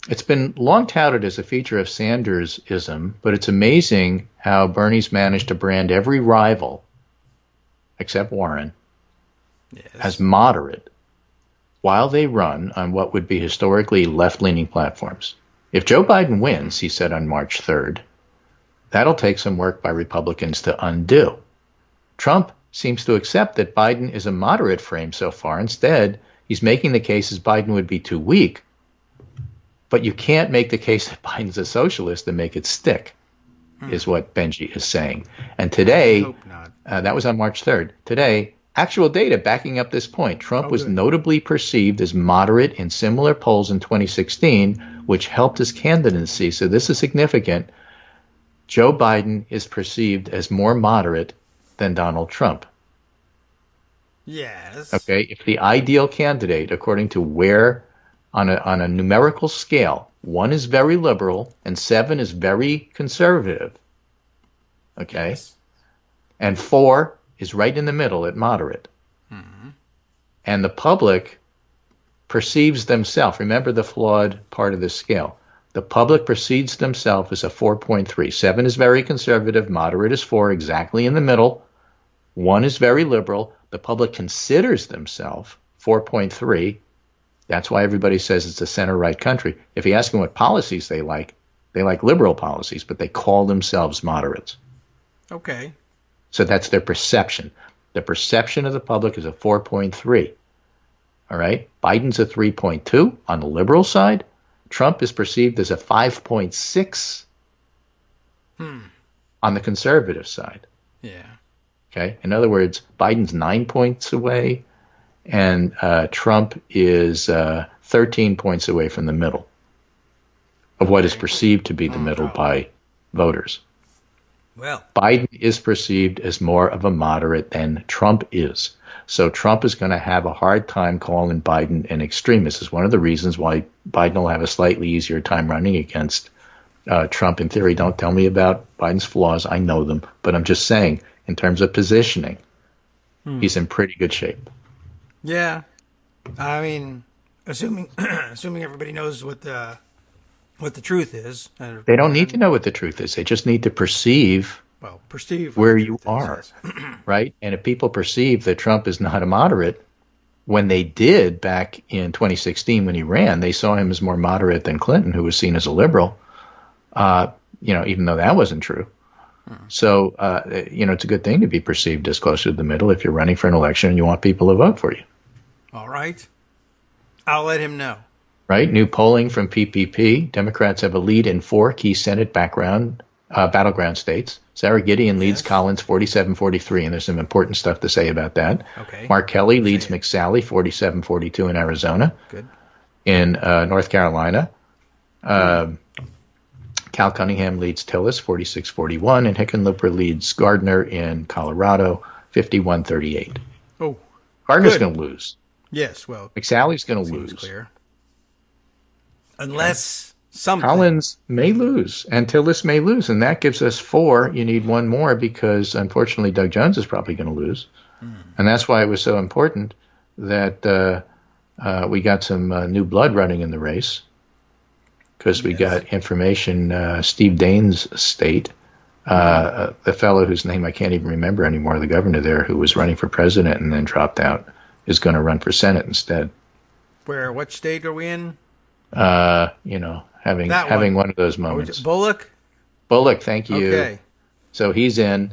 it's been long touted as a feature of Sanders-ism, but it's amazing how Bernie's managed to brand every rival, except Warren, as moderate, while they run on what would be historically left-leaning platforms. If Joe Biden wins, he said on March 3rd, that'll take some work by Republicans to undo. Trump seems to accept that Biden is a moderate frame so far. Instead, he's making the case as Biden would be too weak. But you can't make the case that Biden's a socialist and make it stick, is what Benji is saying. And today, I hope not. That was on March 3rd. Today, actual data backing up this point. Trump was notably perceived as moderate in similar polls in 2016, which helped his candidacy. So this is significant. Joe Biden is perceived as more moderate than Donald Trump. Yes. Okay. If the ideal candidate, according to where on a numerical scale, 1 is very liberal and 7 is very conservative. Okay. Yes. And 4 is right in the middle at moderate. And the public perceives themselves. Remember the flawed part of this scale. The public perceives themselves as a 4.3. 7 is very conservative. Moderate is 4, exactly in the middle. 1 is very liberal. The public considers themselves 4.3. That's why everybody says it's a center-right country. If you ask them what policies they like liberal policies, but they call themselves moderates. Okay. So that's their perception. The perception of the public is a 4.3. All right? Biden's a 3.2 on the liberal side. Trump is perceived as a 5.6 on the conservative side. Yeah. Okay? In other words, Biden's 9 points away, and Trump is 13 points away from the middle of what is perceived to be the middle by voters. Well, Biden is perceived as more of a moderate than Trump is. So Trump is going to have a hard time calling Biden an extremist. It's one of the reasons why Biden will have a slightly easier time running against Trump. In theory, don't tell me about Biden's flaws. I know them. But I'm just saying, in terms of positioning, he's in pretty good shape. Yeah. I mean, assuming everybody knows what the truth is. They don't need to know what the truth is. They just need to perceive where you are, right? And if people perceive that Trump is not a moderate, when they did back in 2016 when he ran, they saw him as more moderate than Clinton, who was seen as a liberal, even though that wasn't true. So, it's a good thing to be perceived as closer to the middle if you're running for an election and you want people to vote for you. All right. I'll let him know. Right? New polling from PPP. Democrats have a lead in 4 key Senate battleground states. Sarah Gideon leads Collins 47-43, and there's some important stuff to say about that. Okay. Mark Kelly leads McSally 47-42 in Arizona. Good. In North Carolina, Cal Cunningham leads Tillis 46-41, and Hickenlooper leads Gardner in Colorado 51-38. Oh, Gardner's going to lose. Yes, well, McSally's going to lose. Clear. Unless something. Collins may lose, and Tillis may lose, and that gives us 4. You need 1 more because, unfortunately, Doug Jones is probably going to lose. And that's why it was so important that we got some new blood running in the race because we got information. Steve Daines' state, the fellow whose name I can't even remember anymore, the governor there who was running for president and then dropped out, is going to run for Senate instead. What state are we in? Having one of those moments. Bullock? Bullock, thank you. Okay. So he's in.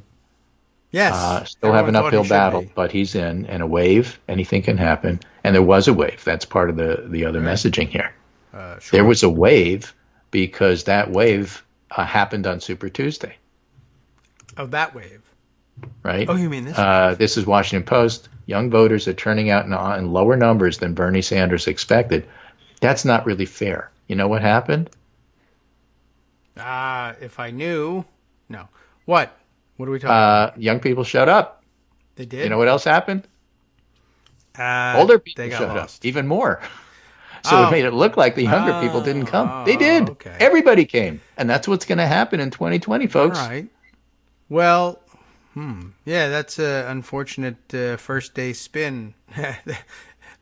Yes. Still have an uphill battle, but he's in. And a wave, anything can happen. And there was a wave. That's part of the other messaging here. Sure. There was a wave because that wave happened on Super Tuesday. Oh, that wave. Right? Oh, you mean this wave? This is Washington Post. Young voters are turning out in lower numbers than Bernie Sanders expected. That's not really fair. You know what happened? If I knew. No. What? What are we talking about? Young people showed up. They did? You know what else happened? Older people showed up. Even more. So it made it look like the younger people didn't come. They did. Okay. Everybody came. And that's what's going to happen in 2020, folks. All right. Well, yeah, that's an unfortunate first day spin.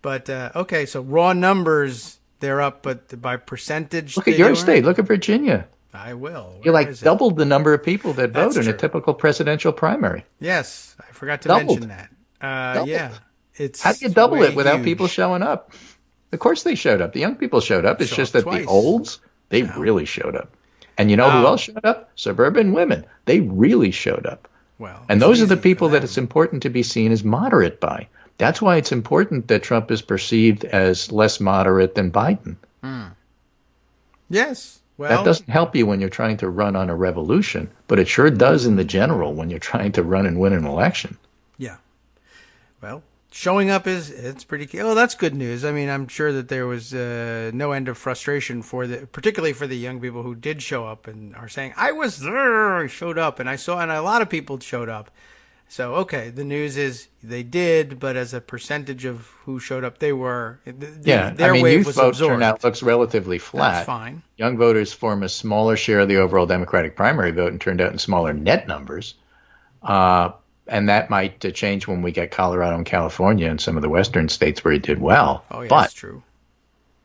But, okay, so raw numbers, they're up, but by percentage. Look at your state. Look at Virginia. I will. You doubled the number of people that vote in a typical presidential primary. Yes, I forgot to mention that. Yeah, how do you double it without people showing up? Of course they showed up. The young people showed up. It's just that the olds, they really showed up. And you know who else showed up? Suburban women. They really showed up. Well, and those are the people that it's important to be seen as moderate by. That's why it's important that Trump is perceived as less moderate than Biden. Yes. Well, that doesn't help you when you're trying to run on a revolution, but it sure does in the general when you're trying to run and win an election. Yeah. Well, showing up it's pretty key. Oh, that's good news. I mean, I'm sure that there was no end of frustration particularly for the young people who did show up and are saying, I was there, I showed up, and a lot of people showed up. So, okay, the news is they did, but as a percentage of who showed up, they were. Their wave youth was vote absorbed. turnout looks relatively flat. That's fine. Young voters form a smaller share of the overall Democratic primary vote and turned out in smaller net numbers. And that might change when we get Colorado and California and some of the western states where he did well. Oh, yeah, but that's true.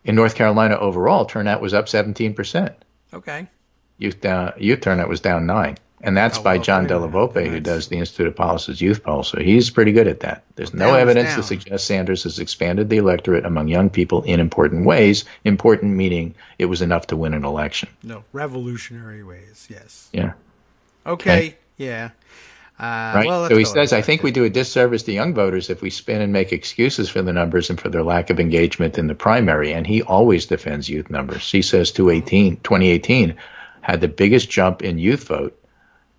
In North Carolina overall, turnout was up 17%. Okay. Youth turnout was down 9%. And that's by John Della Volpe, who does the Institute of Policy's youth poll. So he's pretty good at that. There's no evidence to suggest Sanders has expanded the electorate among young people in important ways. Important meaning it was enough to win an election. No, revolutionary ways, yes. Yeah. Okay. Yeah. Right. Well, so he says, I think we do a disservice to young voters if we spin and make excuses for the numbers and for their lack of engagement in the primary. And he always defends youth numbers. He says 2018 had the biggest jump in youth vote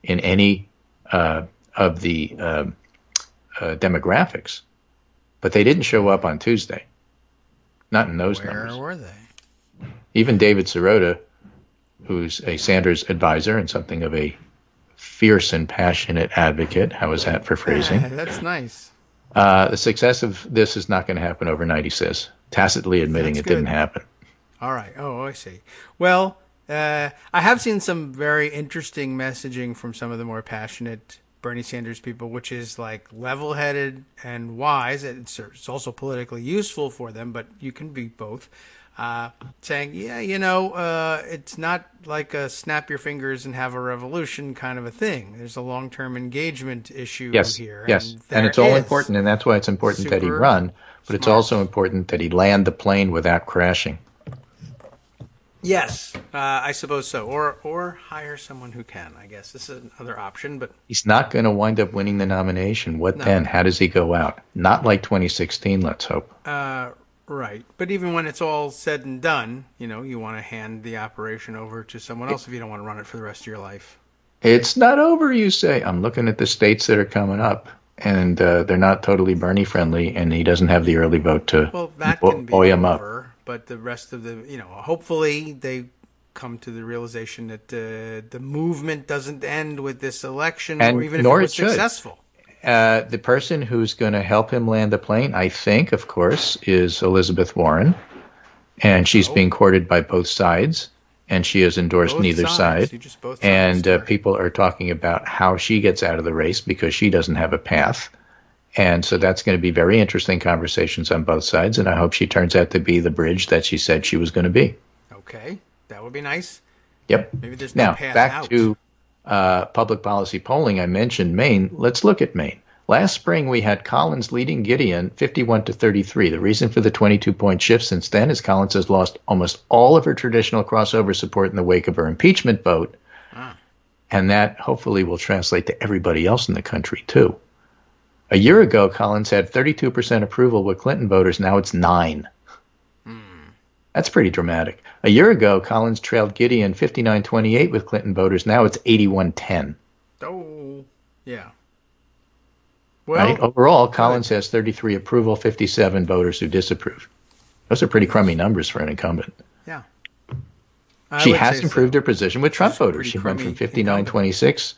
in any of the demographics. But they didn't show up on Tuesday. Not in those numbers. Where were they? Even David Sirota, who's a Sanders advisor and something of a fierce and passionate advocate. How is that for phrasing? That's nice. The success of this is not going to happen overnight, he says, tacitly admitting it didn't happen. All right. Oh, I see. Well, I have seen some very interesting messaging from some of the more passionate Bernie Sanders people, which is like level-headed and wise. It's also politically useful for them, but you can be both. Saying, it's not like a snap your fingers and have a revolution kind of a thing. There's a long-term engagement issue here. Yes, and it's all important, and that's why it's important that he run, but it's also important that he land the plane without crashing. Yes, I suppose so. Or hire someone who can, I guess. This is another option, but he's not going to wind up winning the nomination. What then? How does he go out? Not like 2016, let's hope. Right. But even when it's all said and done, you want to hand the operation over to someone else if you don't want to run it for the rest of your life. It's not over, you say. I'm looking at the states that are coming up, and they're not totally Bernie friendly, and he doesn't have the early vote to buoy him up. But the rest of hopefully they come to the realization that the movement doesn't end with this election, or even if it was successful. The person who's going to help him land the plane, I think, of course, is Elizabeth Warren. And she's being courted by both sides. And she has endorsed neither side. And people are talking about how she gets out of the race because she doesn't have a path. And so that's going to be very interesting conversations on both sides, and I hope she turns out to be the bridge that she said she was going to be. Okay, that would be nice. Yep. Maybe there's no now, path back out. to public policy polling. I mentioned Maine. Let's look at Maine. Last spring, we had Collins leading Gideon 51-33. The reason for the 22-point shift since then is Collins has lost almost all of her traditional crossover support in the wake of her impeachment vote. And that hopefully will translate to everybody else in the country, too. A year ago, Collins had 32% approval with Clinton voters. Now it's 9%. That's pretty dramatic. A year ago, Collins trailed Gideon 59-28 with Clinton voters. Now it's 81-10. Oh, yeah. Well, right? Overall, Collins has 33 approval, 57 voters who disapprove. Those are pretty crummy numbers for an incumbent. Yeah. She has improved her position with Trump voters. She went from 59-26,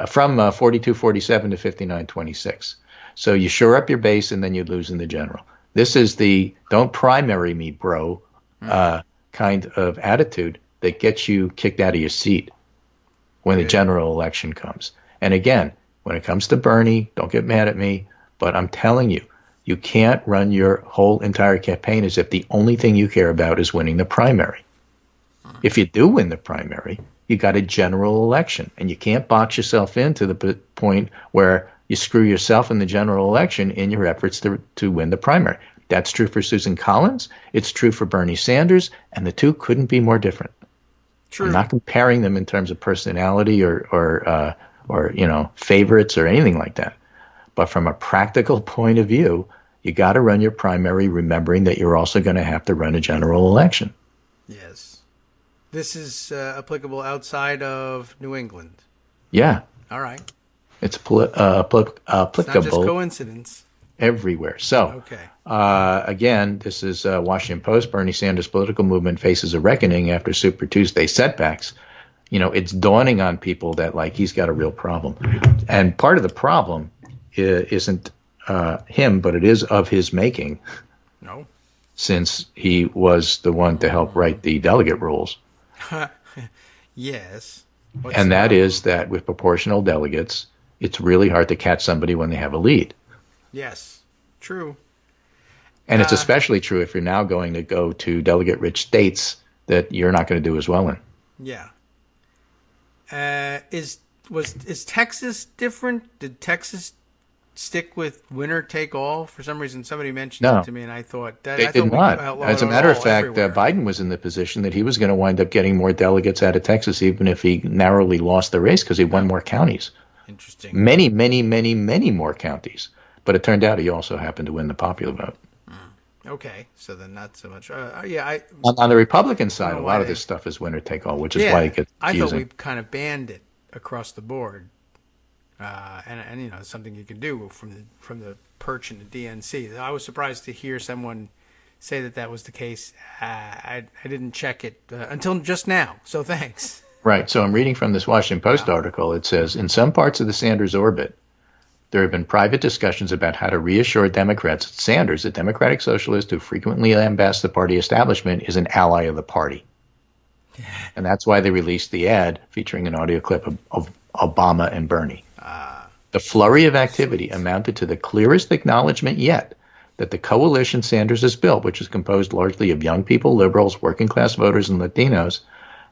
from 42-47 to 59-26. So you shore up your base and then you lose in the general. This is the don't primary me, bro, kind of attitude that gets you kicked out of your seat when the general election comes. And again, when it comes to Bernie, don't get mad at me, but I'm telling you, you can't run your whole entire campaign as if the only thing you care about is winning the primary. If you do win the primary, you got a general election, and you can't box yourself into the point where you screw yourself in the general election in your efforts to win the primary. That's true for Susan Collins. It's true for Bernie Sanders, and the two couldn't be more different. True. I'm not comparing them in terms of personality or favorites or anything like that. But from a practical point of view, you got to run your primary remembering that you're also going to have to run a general election. Yes. This is applicable outside of New England. Yeah. All right. It's applicable. It's not just coincidence. Everywhere. So, again, this is Washington Post. Bernie Sanders' political movement faces a reckoning after Super Tuesday setbacks. You know, it's dawning on people that, like, he's got a real problem. And part of the problem isn't him, but it is of his making. No. Since he was the one to help write the delegate rules. Yes. And that is that with proportional delegates, it's really hard to catch somebody when they have a lead. Yes, true. And it's especially true if you're now going to go to delegate-rich states that you're not going to do as well in. Yeah. Is Texas different? Did Texas stick with winner take all? For some reason, somebody mentioned it to me, and I thought that they did not. As a matter of fact, Biden was in the position that he was going to wind up getting more delegates out of Texas, even if he narrowly lost the race, because he won more counties. Interesting. Many, many, many, many more counties. But it turned out he also happened to win the popular vote. Okay, so then not so much. On the Republican side, a lot of this stuff is winner take all, which is why it gets confusing. I thought we kind of banned it across the board. And you know, something you can do from the perch in the DNC. I was surprised to hear someone say that was the case. I didn't check it until just now, so thanks. Right. So I'm reading from this Washington Post article. It says, in some parts of the Sanders orbit, there have been private discussions about how to reassure Democrats that Sanders, a Democratic socialist who frequently lambasts the party establishment, is an ally of the party. And that's why they released the ad featuring an audio clip of Obama and Bernie. The flurry of activity amounted to the clearest acknowledgement yet that the coalition Sanders has built, which is composed largely of young people, liberals, working-class voters, and Latinos,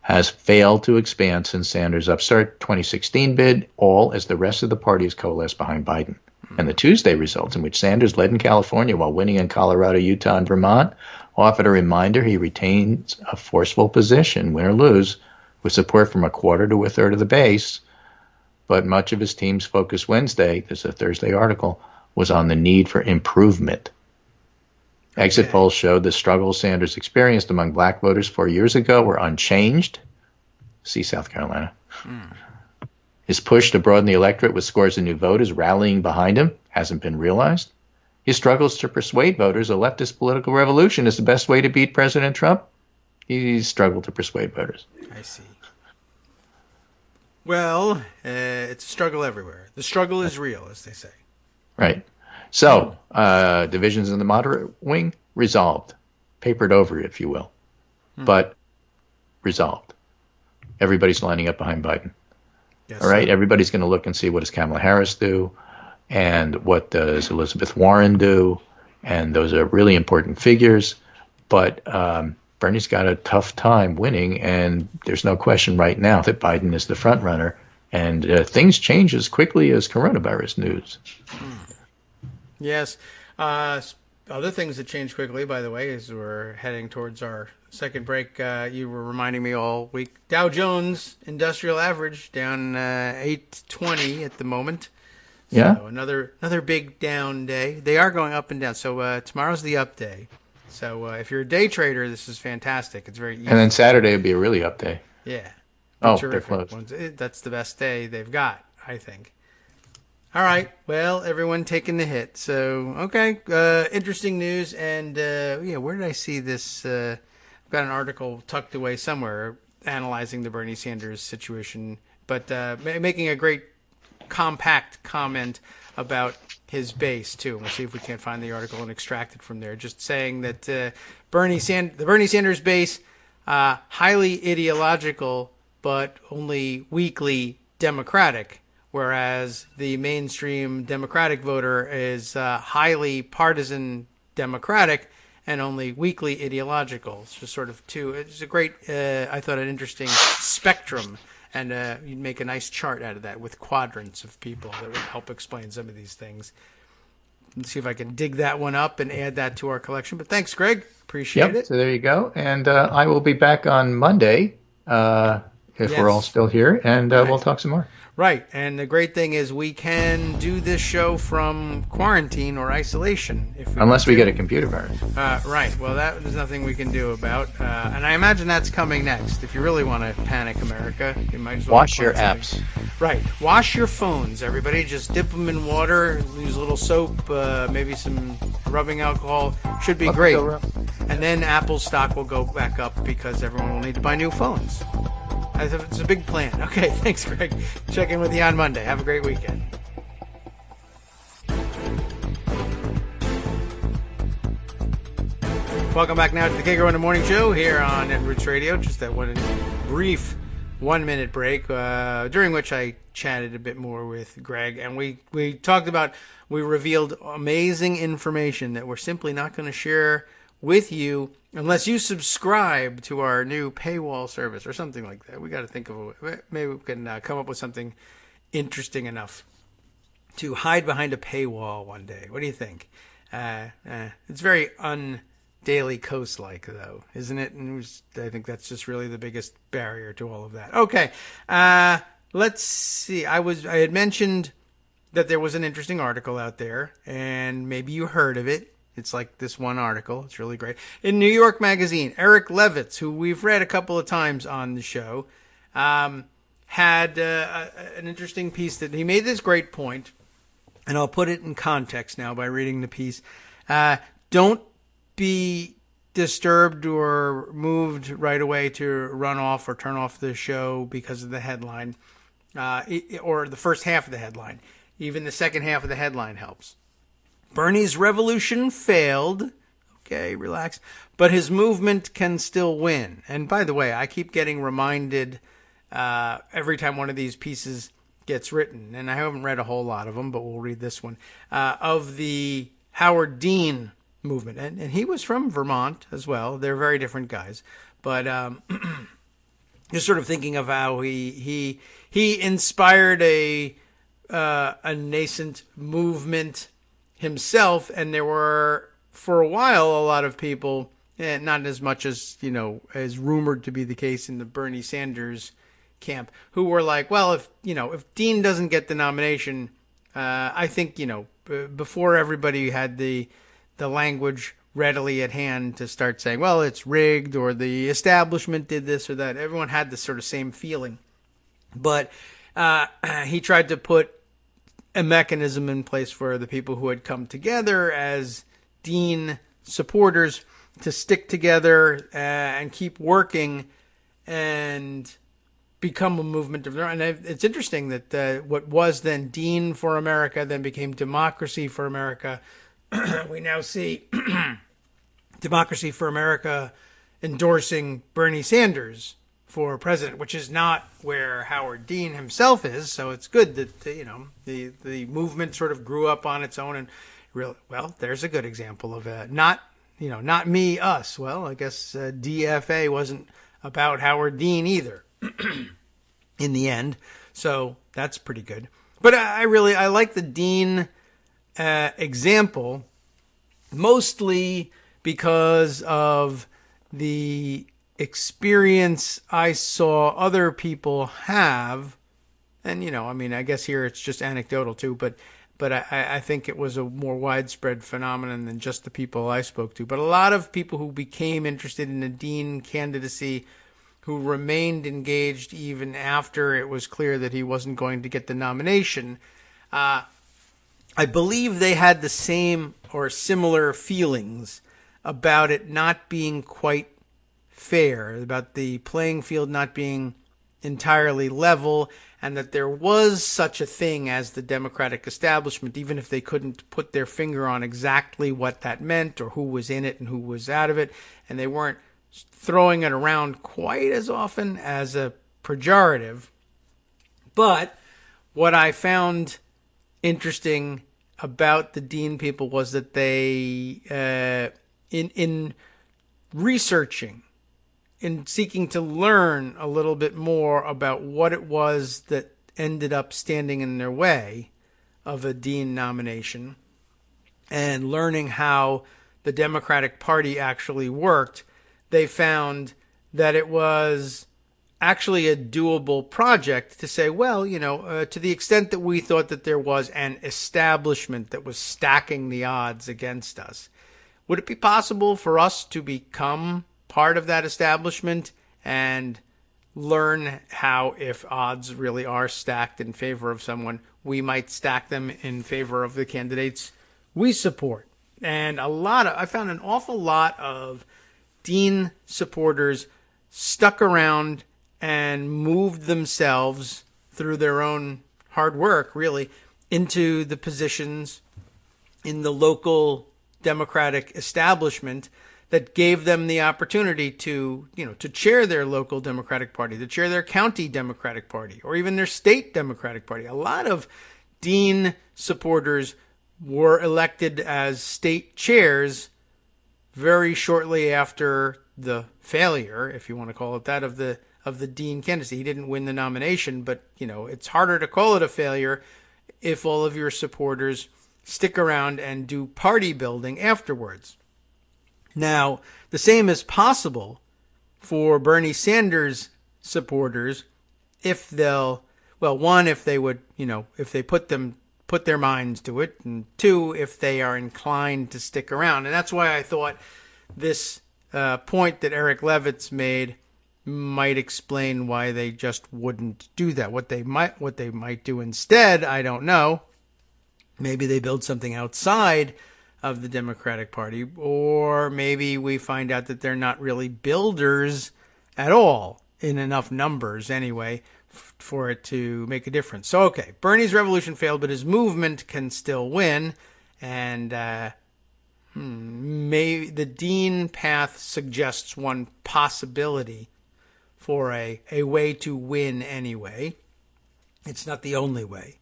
has failed to expand since Sanders' upstart 2016 bid, all as the rest of the party has coalesced behind Biden. And the Tuesday results, in which Sanders led in California while winning in Colorado, Utah, and Vermont, offered a reminder he retains a forceful position, win or lose, with support from a quarter to a third of the base. But much of his team's focus Wednesday, this is a Thursday article, was on the need for improvement. Exit polls showed the struggles Sanders experienced among black voters 4 years ago were unchanged. See South Carolina. His push to broaden the electorate with scores of new voters rallying behind him hasn't been realized. His struggles to persuade voters a leftist political revolution is the best way to beat President Trump. He's struggled to persuade voters. I see. Well, it's a struggle everywhere. The struggle is real, as they say. Right. So, divisions in the moderate wing, resolved. Papered over, if you will. But resolved. Everybody's lining up behind Biden. Yes, all right? Everybody's going to look and see what does Kamala Harris do. And what does Elizabeth Warren do? And those are really important figures. But Bernie's got a tough time winning, and there's no question right now that Biden is the front runner. And things change as quickly as coronavirus news. Yes. Other things that change quickly, by the way, as we're heading towards our second break, you were reminding me all week. Dow Jones Industrial Average down 820 at the moment. Yeah. So another big down day. They are going up and down. So tomorrow's the up day. So if you're a day trader, this is fantastic. It's very easy. And then Saturday would be a really up day. Yeah. Oh, terrific they're close. ones. That's the best day they've got, I think. All right. Well, everyone taking the hit. So, okay. Interesting news. And, where did I see this? I've got an article tucked away somewhere analyzing the Bernie Sanders situation, but making a great compact comment about his base, too. We'll see if we can't find the article and extract it from there. Just saying that the Bernie Sanders base, highly ideological, but only weakly democratic, whereas the mainstream Democratic voter is highly partisan Democratic and only weakly ideological. It's just sort of it's a great, I thought, an interesting spectrum, and you'd make a nice chart out of that with quadrants of people that would help explain some of these things. Let's see if I can dig that one up and add that to our collection. But thanks, Greg. Appreciate it. So there you go. And I will be back on Monday if we're all still here, and we'll talk some more. Right. And the great thing is we can do this show from quarantine or isolation. Unless we get a computer virus. Right. Well, there's nothing we can do about. And I imagine that's coming next. If you really want to panic America, you might as well wash your apps. Right. Wash your phones, everybody. Just dip them in water, use a little soap, maybe some rubbing alcohol. Should be great. And then Apple stock will go back up because everyone will need to buy new phones. It's a big plan. Okay, thanks, Greg. Check in with you on Monday. Have a great weekend. Welcome back now to the Kagro in the Morning Show here on Roots Radio. Just that brief 1-minute break during which I chatted a bit more with Greg. And we talked about, we revealed amazing information that we're simply not going to share with you unless you subscribe to our new paywall service or something like that. We got to think of maybe we can come up with something interesting enough to hide behind a paywall one day. What do you think? It's very un-Daily Coast-like, though, isn't it? And I think that's just really the biggest barrier to all of that. Okay, let's see. I had mentioned that there was an interesting article out there, and maybe you heard of it. It's like this one article. It's really great. In New York Magazine, Eric Levitz, who we've read a couple of times on the show, had an interesting piece that he made this great point, and I'll put it in context now by reading the piece. Don't be disturbed or moved right away to run off or turn off the show because of the headline, or the first half of the headline. Even the second half of the headline helps. Bernie's revolution failed. Okay, relax. But his movement can still win. And by the way, I keep getting reminded every time one of these pieces gets written, and I haven't read a whole lot of them, but we'll read this one, of the Howard Dean movement. And he was from Vermont as well. They're very different guys. But just sort of thinking of how he inspired a nascent movement himself, and there were, for a while, a lot of people, not as much as, as rumored to be the case in the Bernie Sanders camp, who were like, well, if Dean doesn't get the nomination, I think, before everybody had the language readily at hand to start saying, well, it's rigged, or the establishment did this or that. Everyone had this sort of same feeling. But he tried to put a mechanism in place for the people who had come together as Dean supporters to stick together and keep working and become a movement of their own. And it's interesting that what was then Dean for America then became Democracy for America. We now see Democracy for America endorsing Bernie Sanders for president, which is not where Howard Dean himself is. So it's good that the movement sort of grew up on its own. And really, well, there's a good example of not me, us. Well, I guess DFA wasn't about Howard Dean either in the end. So that's pretty good. But I like the Dean example, mostly because of the experience I saw other people have. And, I guess here it's just anecdotal too, but I think it was a more widespread phenomenon than just the people I spoke to. But a lot of people who became interested in the Dean candidacy, who remained engaged even after it was clear that he wasn't going to get the nomination, I believe they had the same or similar feelings about it not being quite fair, about the playing field not being entirely level, and that there was such a thing as the Democratic establishment, even if they couldn't put their finger on exactly what that meant or who was in it and who was out of it, and they weren't throwing it around quite as often as a pejorative. But what I found interesting about the Dean people was that they, in researching, in seeking to learn a little bit more about what it was that ended up standing in their way of a Dean nomination, and learning how the Democratic Party actually worked, they found that it was actually a doable project to say, well, to the extent that we thought that there was an establishment that was stacking the odds against us, would it be possible for us to become part of that establishment and learn how, if odds really are stacked in favor of someone, we might stack them in favor of the candidates we support? And I found an awful lot of Dean supporters stuck around and moved themselves through their own hard work, really, into the positions in the local Democratic establishment that gave them the opportunity to chair their local Democratic Party, to chair their county Democratic Party, or even their state Democratic Party. A lot of Dean supporters were elected as state chairs very shortly after the failure, if you want to call it that, of the Dean candidacy. He didn't win the nomination, but it's harder to call it a failure if all of your supporters stick around and do party building afterwards. Now, the same is possible for Bernie Sanders supporters if they would, if they put their minds to it, and two, if they are inclined to stick around. And that's why I thought this point that Eric Levitz made might explain why they just wouldn't do that. What they might do instead, I don't know. Maybe they build something outside of the Democratic Party, or maybe we find out that they're not really builders at all, in enough numbers anyway, for it to make a difference. So, okay, Bernie's revolution failed, but his movement can still win, and maybe the Dean path suggests one possibility for a way to win anyway. It's not the only way.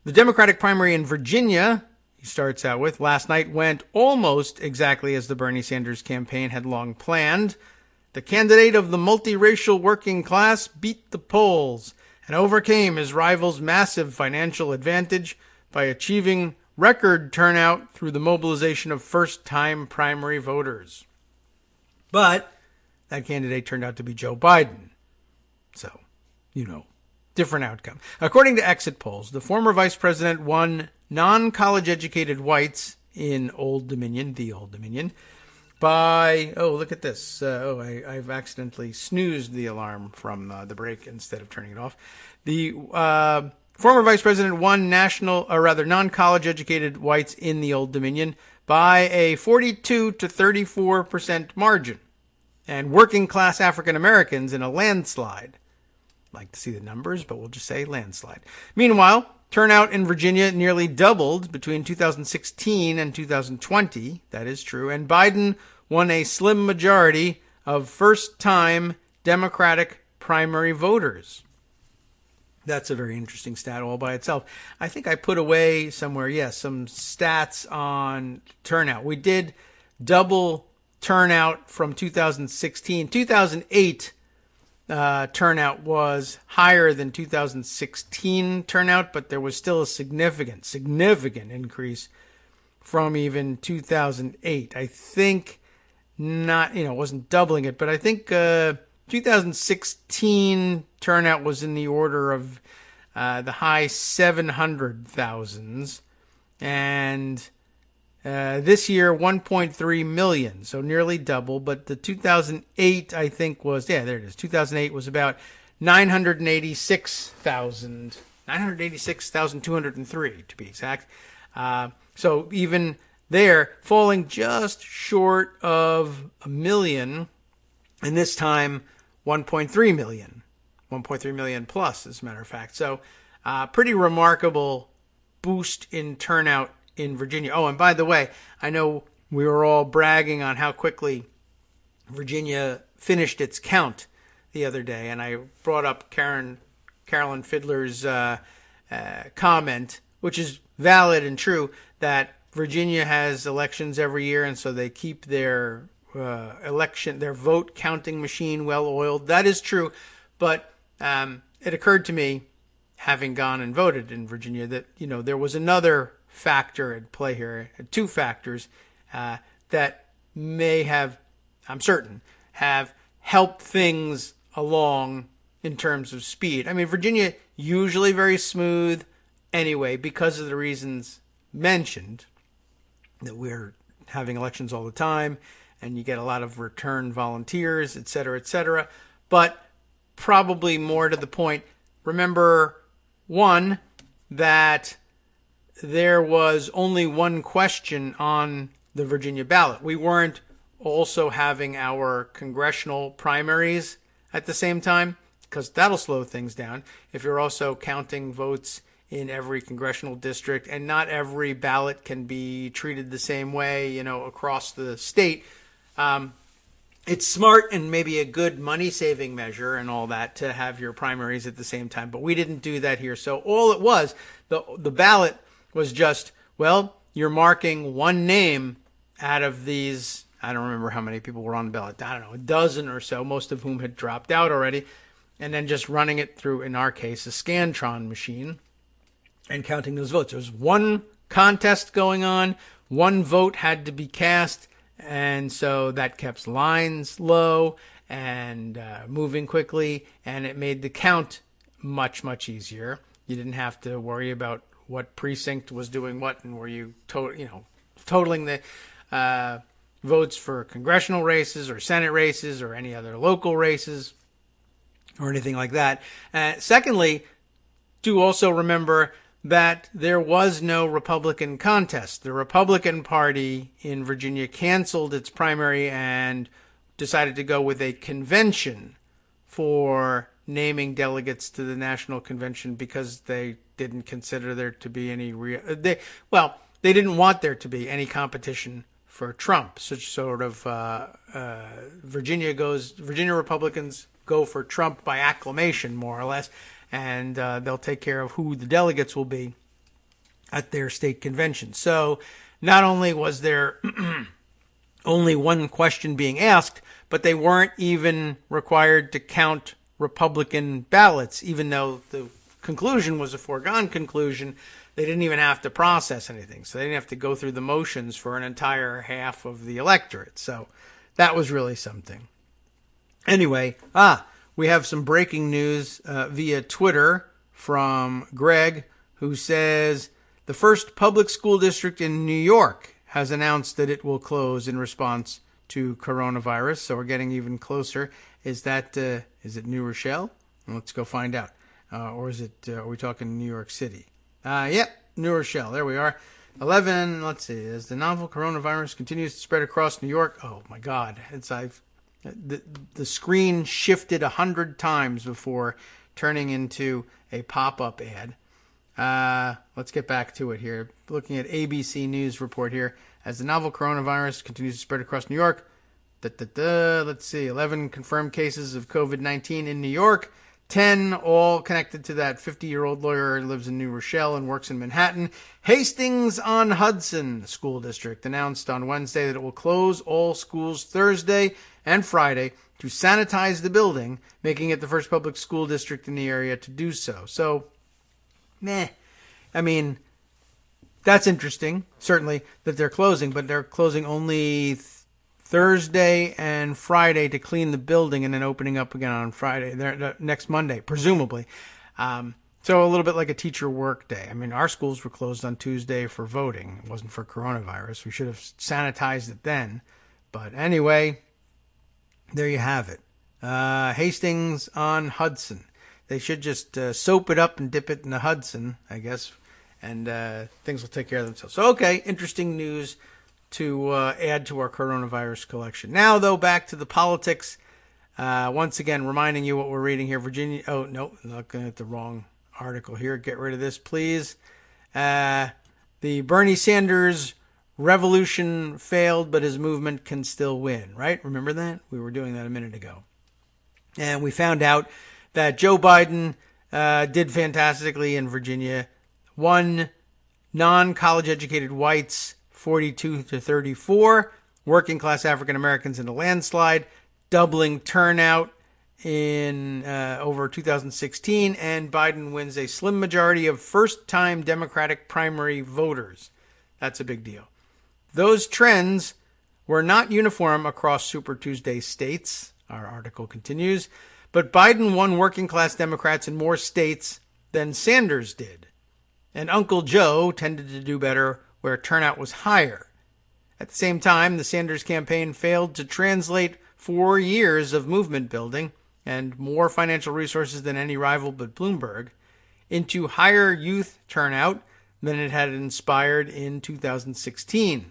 The Democratic primary in Virginia, he starts out with, last night went almost exactly as the Bernie Sanders campaign had long planned. The candidate of the multiracial working class beat the polls and overcame his rival's massive financial advantage by achieving record turnout through the mobilization of first-time primary voters. But that candidate turned out to be Joe Biden. So, different outcome. According to exit polls, the former vice president won non-college educated whites in Old Dominion, by, look at this. I've accidentally snoozed the alarm from the break instead of turning it off. The former vice president won non-college educated whites in the Old Dominion by a 42 to 34% margin, and working class African Americans in a landslide. I'd like to see the numbers, but we'll just say landslide. Meanwhile, turnout in Virginia nearly doubled between 2016 and 2020. That is true. And Biden won a slim majority of first-time Democratic primary voters. That's a very interesting stat all by itself. I think I put away somewhere, some stats on turnout. We did double turnout from 2016. 2008 turnout was higher than 2016 turnout, but there was still a significant increase from even 2008. I think not, it wasn't doubling it, but I think 2016 turnout was in the order of the high 700,000s, and this year 1.3 million, so nearly double. But the 2008, I think, was, there it is. 2008 was about 986,203 to be exact. So even there, falling just short of a million, and this time 1.3 million. 1.3 million plus, as a matter of fact. So pretty remarkable boost in turnout in Virginia. Oh, and by the way, I know we were all bragging on how quickly Virginia finished its count the other day, and I brought up Carolyn Fiddler's comment, which is valid and true, that Virginia has elections every year, and so they keep their their vote counting machine well oiled. That is true, but it occurred to me, having gone and voted in Virginia, that there was another factor at play here, two factors that may have, I'm certain, have helped things along in terms of speed. I mean, Virginia usually very smooth anyway, because of the reasons mentioned, that we're having elections all the time, and you get a lot of return volunteers, et cetera, but probably more to the point, remember, one, that there was only one question on the Virginia ballot. We weren't also having our congressional primaries at the same time, because that'll slow things down. If you're also counting votes in every congressional district, and not every ballot can be treated the same way, across the state. It's smart and maybe a good money-saving measure and all that to have your primaries at the same time, but we didn't do that here. So all it was, the ballot was just, you're marking one name out of these, I don't remember how many people were on the ballot, I don't know, a dozen or so, most of whom had dropped out already, and then just running it through, in our case, a Scantron machine and counting those votes. There was one contest going on, one vote had to be cast, and so that kept lines low and moving quickly, and it made the count much, much easier. You didn't have to worry about what precinct was doing what, and were you totaling the votes for congressional races or Senate races or any other local races or anything like that. Secondly, do also remember that there was no Republican contest. The Republican Party in Virginia canceled its primary and decided to go with a convention for naming delegates to the national convention, because they didn't consider there to be any they didn't want there to be any competition for Trump. Such sort of Virginia Republicans go for Trump by acclamation, more or less, and they'll take care of who the delegates will be at their state convention. So not only was there only one question being asked, but they weren't even required to count Republican ballots, even though the conclusion was a foregone conclusion. They didn't even have to process anything, so they didn't have to go through the motions for an entire half of the electorate. So that was really something. Anyway, we have some breaking news via Twitter from Greg, who says the first public school district in New York has announced that it will close in response to coronavirus. So we're getting even closer. Is it New Rochelle? Let's go find out. Or is it? Are we talking New York City? Yep, New Rochelle. There we are. 11. Let's see. As the novel coronavirus continues to spread across New York. Oh my God! The screen shifted 100 times before turning into a pop-up ad. Let's get back to it here. Looking at ABC News report here. As the novel coronavirus continues to spread across New York, Let's see, 11 confirmed cases of COVID-19 in New York. 10 all connected to that 50-year-old lawyer who lives in New Rochelle and works in Manhattan. Hastings-on-Hudson School District announced on Wednesday that it will close all schools Thursday and Friday to sanitize the building, making it the first public school district in the area to do so. So, I mean, that's interesting, certainly, that they're closing, but they're closing only Thursday and Friday to clean the building and then opening up again on Friday, next Monday, presumably. So a little bit like a teacher work day. I mean, our schools were closed on Tuesday for voting. It wasn't for coronavirus. We should have sanitized it then. But anyway, there you have it. Hastings-on-Hudson. They should just soap it up and dip it in the Hudson, I guess, and things will take care of themselves. So, okay, interesting news to add to our coronavirus collection. Now, though, back to the politics. Once again, reminding you what we're reading here. Virginia. Oh, no, I'm looking at the wrong article here. Get rid of this, please. The Bernie Sanders revolution failed, but his movement can still win, right? Remember that? We were doing that a minute ago. And we found out that Joe Biden did fantastically in Virginia. Won non-college educated whites 42-34, working class African Americans in a landslide, doubling turnout in over 2016, and Biden wins a slim majority of first-time Democratic primary voters. That's a big deal. Those trends were not uniform across Super Tuesday states, our article continues, but Biden won working class Democrats in more states than Sanders did. And Uncle Joe tended to do better where turnout was higher. At the same time, the Sanders campaign failed to translate 4 years of movement building and more financial resources than any rival but Bloomberg into higher youth turnout than it had inspired in 2016.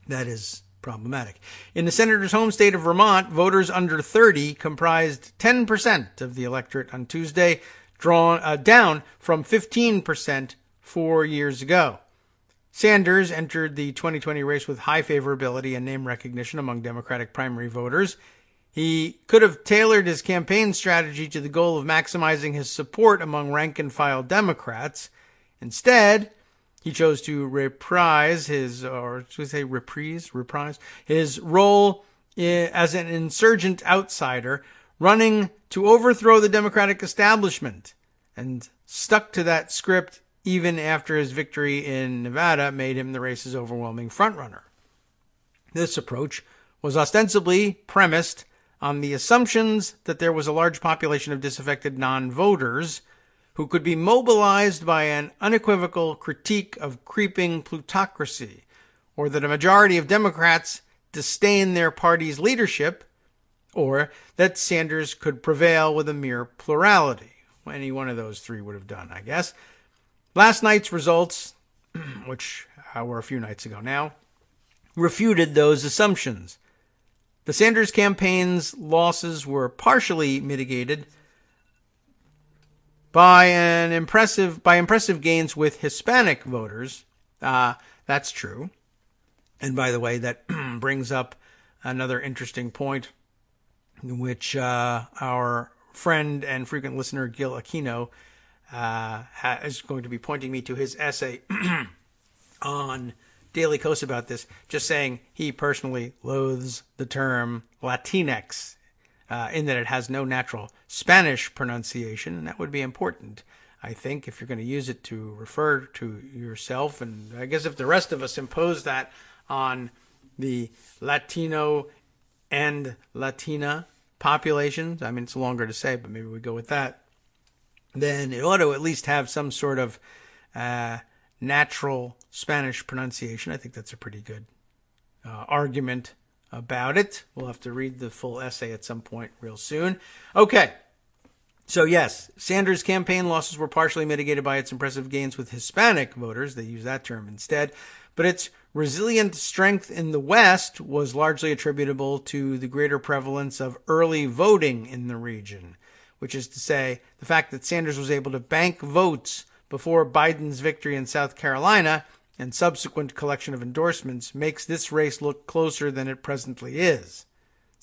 That is problematic. In the senator's home state of Vermont, voters under 30 comprised 10% of the electorate on Tuesday, down from 15% 4 years ago. Sanders entered the 2020 race with high favorability and name recognition among Democratic primary voters. He could have tailored his campaign strategy to the goal of maximizing his support among rank-and-file Democrats. Instead, he chose to reprise his role as an insurgent outsider, running to overthrow the Democratic establishment, and stuck to that script even after his victory in Nevada made him the race's overwhelming frontrunner. This approach was ostensibly premised on the assumptions that there was a large population of disaffected non-voters who could be mobilized by an unequivocal critique of creeping plutocracy, or that a majority of Democrats disdain their party's leadership, or that Sanders could prevail with a mere plurality. Any one of those three would have done, I guess. Last night's results, which were a few nights ago now, refuted those assumptions. The Sanders campaign's losses were partially mitigated by impressive gains with Hispanic voters. That's true. And by the way, that brings up another interesting point, which our friend and frequent listener Gil Aquino is going to be pointing me to his essay on Daily Kos about this, just saying he personally loathes the term Latinx in that it has no natural Spanish pronunciation, and that would be important, I think, if you're going to use it to refer to yourself. And I guess if the rest of us impose that on the Latino and Latina populations, I mean, it's longer to say, but maybe we go with that, then it ought to at least have some sort of natural Spanish pronunciation. I think that's a pretty good argument about it. We'll have to read the full essay at some point real soon. Okay. So yes, Sanders' campaign losses were partially mitigated by its impressive gains with Hispanic voters. They use that term instead. But its resilient strength in the West was largely attributable to the greater prevalence of early voting in the region, which is to say the fact that Sanders was able to bank votes before Biden's victory in South Carolina and subsequent collection of endorsements makes this race look closer than it presently is.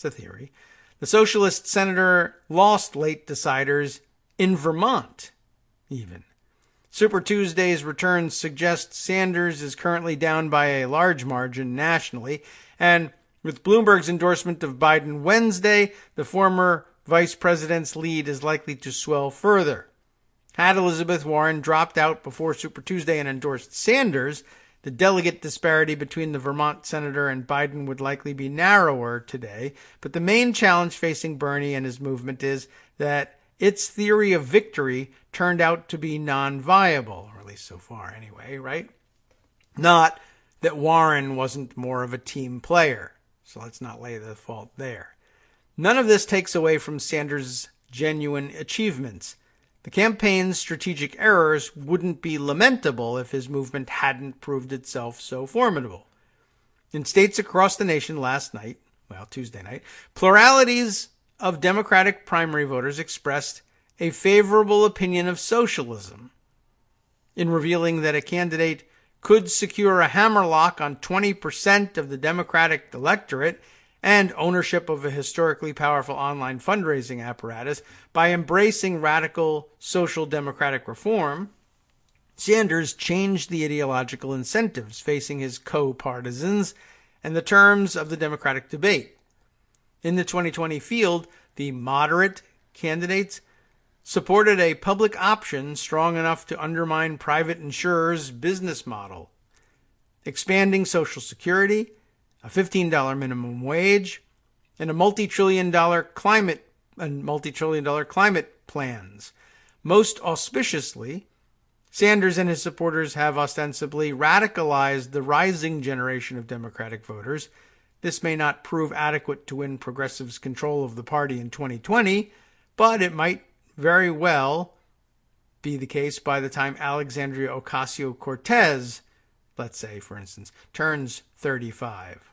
It's a theory. The socialist senator lost late deciders in Vermont, even. Super Tuesday's returns suggest Sanders is currently down by a large margin nationally, and with Bloomberg's endorsement of Biden Wednesday, the former vice president's lead is likely to swell further. Had Elizabeth Warren dropped out before Super Tuesday and endorsed Sanders, the delegate disparity between the Vermont senator and Biden would likely be narrower today, but the main challenge facing Bernie and his movement is that its theory of victory turned out to be non-viable, or at least so far anyway, right? Not that Warren wasn't more of a team player, so let's not lay the fault there. None of this takes away from Sanders' genuine achievements. The campaign's strategic errors wouldn't be lamentable if his movement hadn't proved itself so formidable. In states across the nation Tuesday night, pluralities of Democratic primary voters expressed a favorable opinion of socialism, in revealing that a candidate could secure a hammerlock on 20% of the Democratic electorate and ownership of a historically powerful online fundraising apparatus by embracing radical social democratic reform. Sanders changed the ideological incentives facing his co-partisans and the terms of the Democratic debate. In the 2020 field, the moderate candidates supported a public option strong enough to undermine private insurers' business model, expanding Social Security, a $15 minimum wage, and a multi-trillion dollar climate plans. Most auspiciously, Sanders and his supporters have ostensibly radicalized the rising generation of Democratic voters. This may not prove adequate to win progressives' control of the party in 2020, but it might very well be the case by the time Alexandria Ocasio-Cortez, let's say, for instance, turns 35.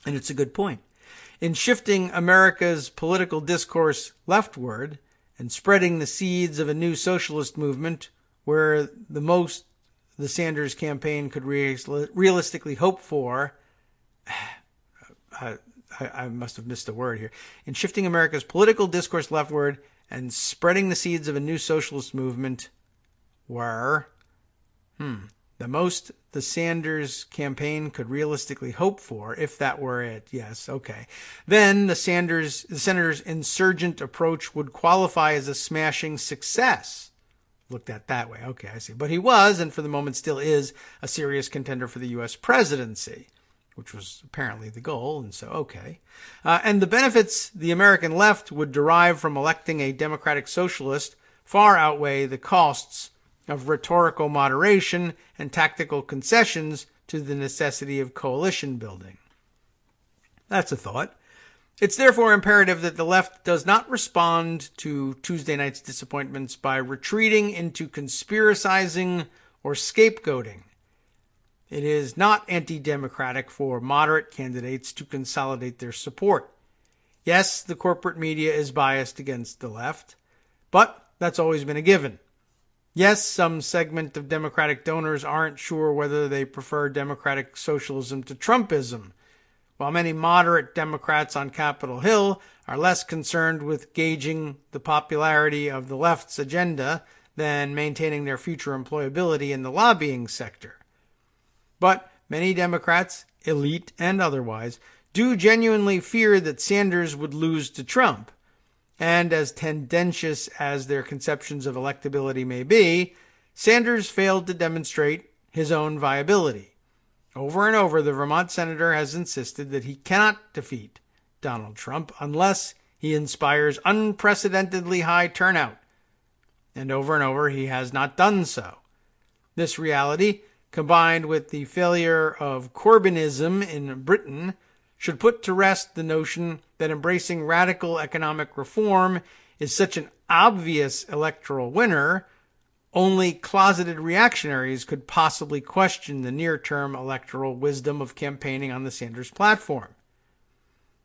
And it's a good point. In shifting America's political discourse leftward and spreading the seeds of a new socialist movement where the most the Sanders campaign could realistically hope for, I must have missed a word here. In shifting America's political discourse leftward and spreading the seeds of a new socialist movement where the most the Sanders campaign could realistically hope for, if that were it, yes, okay, then the senator's insurgent approach would qualify as a smashing success. Looked at that way, okay, I see. But he was, and for the moment still is, a serious contender for the U.S. presidency, which was apparently the goal, and so, okay. And the benefits the American left would derive from electing a democratic socialist far outweigh the costs of rhetorical moderation and tactical concessions to the necessity of coalition building. That's a thought. It's therefore imperative that the left does not respond to Tuesday night's disappointments by retreating into conspiracizing or scapegoating. It is not anti-democratic for moderate candidates to consolidate their support. Yes, the corporate media is biased against the left, but that's always been a given. Yes, some segment of Democratic donors aren't sure whether they prefer democratic socialism to Trumpism, while many moderate Democrats on Capitol Hill are less concerned with gauging the popularity of the left's agenda than maintaining their future employability in the lobbying sector. But many Democrats, elite and otherwise, do genuinely fear that Sanders would lose to Trump. And as tendentious as their conceptions of electability may be, Sanders failed to demonstrate his own viability. Over and over, the Vermont senator has insisted that he cannot defeat Donald Trump unless he inspires unprecedentedly high turnout. And over, he has not done so. This reality, combined with the failure of Corbynism in Britain, should put to rest the notion that embracing radical economic reform is such an obvious electoral winner, only closeted reactionaries could possibly question the near-term electoral wisdom of campaigning on the Sanders platform.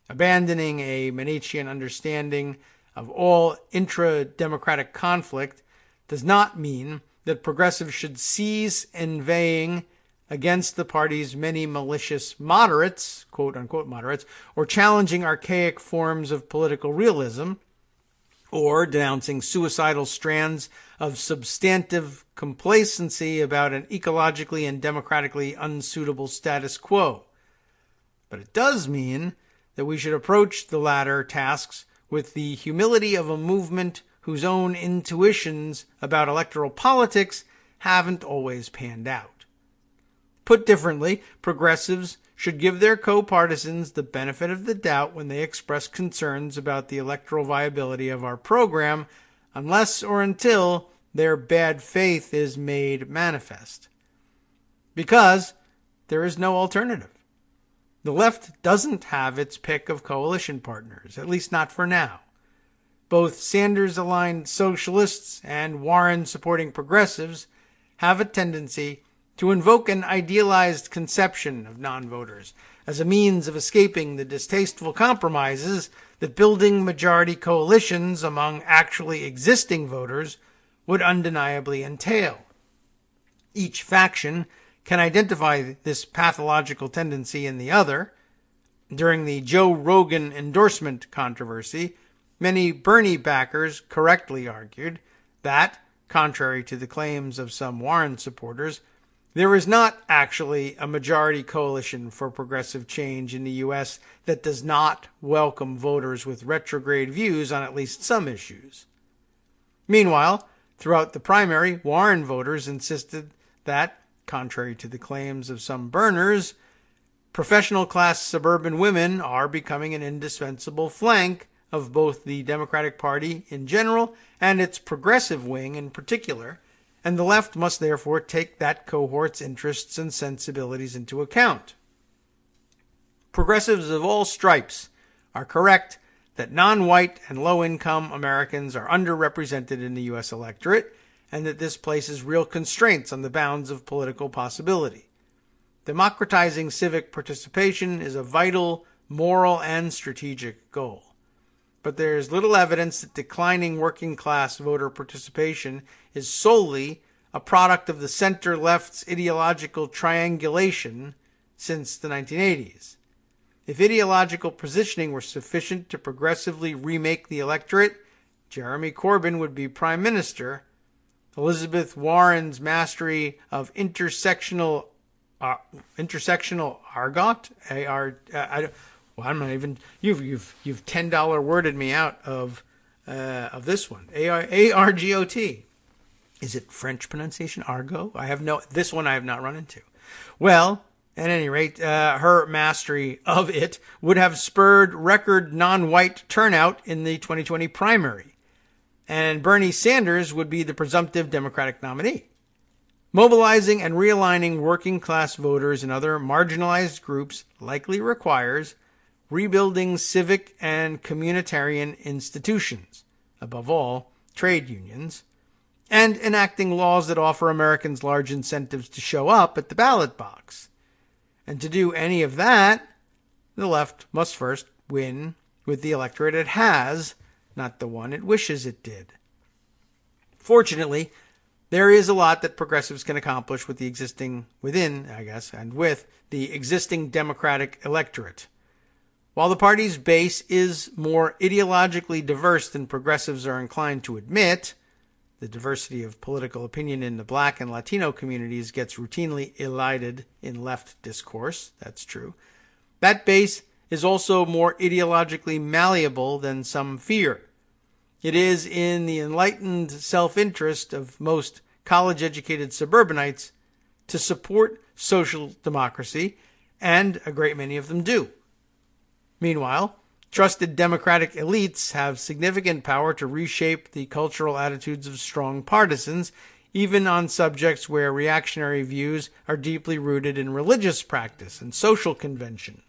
Abandoning a Manichean understanding of all intra-democratic conflict does not mean that progressives should cease inveighing against the party's many malicious moderates, quote-unquote moderates, or challenging archaic forms of political realism, or denouncing suicidal strands of substantive complacency about an ecologically and democratically unsuitable status quo. But it does mean that we should approach the latter tasks with the humility of a movement whose own intuitions about electoral politics haven't always panned out. Put differently, progressives should give their co-partisans the benefit of the doubt when they express concerns about the electoral viability of our program, unless or until their bad faith is made manifest. Because there is no alternative. The left doesn't have its pick of coalition partners, at least not for now. Both Sanders-aligned socialists and Warren-supporting progressives have a tendency to invoke an idealized conception of non-voters as a means of escaping the distasteful compromises that building majority coalitions among actually existing voters would undeniably entail. Each faction can identify this pathological tendency in the other. During the Joe Rogan endorsement controversy, many Bernie backers correctly argued that, contrary to the claims of some Warren supporters, there is not actually a majority coalition for progressive change in the U.S. that does not welcome voters with retrograde views on at least some issues. Meanwhile, throughout the primary, Warren voters insisted that, contrary to the claims of some Berners, professional class suburban women are becoming an indispensable flank of both the Democratic Party in general and its progressive wing in particular, and the left must therefore take that cohort's interests and sensibilities into account. Progressives of all stripes are correct that non-white and low-income Americans are underrepresented in the U.S. electorate, and that this places real constraints on the bounds of political possibility. Democratizing civic participation is a vital, moral, and strategic goal. But there is little evidence that declining working-class voter participation is solely a product of the center-left's ideological triangulation since the 1980s. If ideological positioning were sufficient to progressively remake the electorate, Jeremy Corbyn would be prime minister. Elizabeth Warren's mastery of intersectional argot, I'm not even. You've $10 worded me out of this one. ARGOT. Is it French pronunciation? Argot? This one I have not run into. Well, at any rate, her mastery of it would have spurred record non-white turnout in the 2020 primary, and Bernie Sanders would be the presumptive Democratic nominee. Mobilizing and realigning working-class voters and other marginalized groups likely requires rebuilding civic and communitarian institutions, above all, trade unions, and enacting laws that offer Americans large incentives to show up at the ballot box. And to do any of that, the left must first win with the electorate it has, not the one it wishes it did. Fortunately, there is a lot that progressives can accomplish with the existing Democratic electorate. While the party's base is more ideologically diverse than progressives are inclined to admit, the diversity of political opinion in the Black and Latino communities gets routinely elided in left discourse. That's true. That base is also more ideologically malleable than some fear. It is in the enlightened self-interest of most college-educated suburbanites to support social democracy, and a great many of them do. Meanwhile, trusted Democratic elites have significant power to reshape the cultural attitudes of strong partisans, even on subjects where reactionary views are deeply rooted in religious practice and social convention.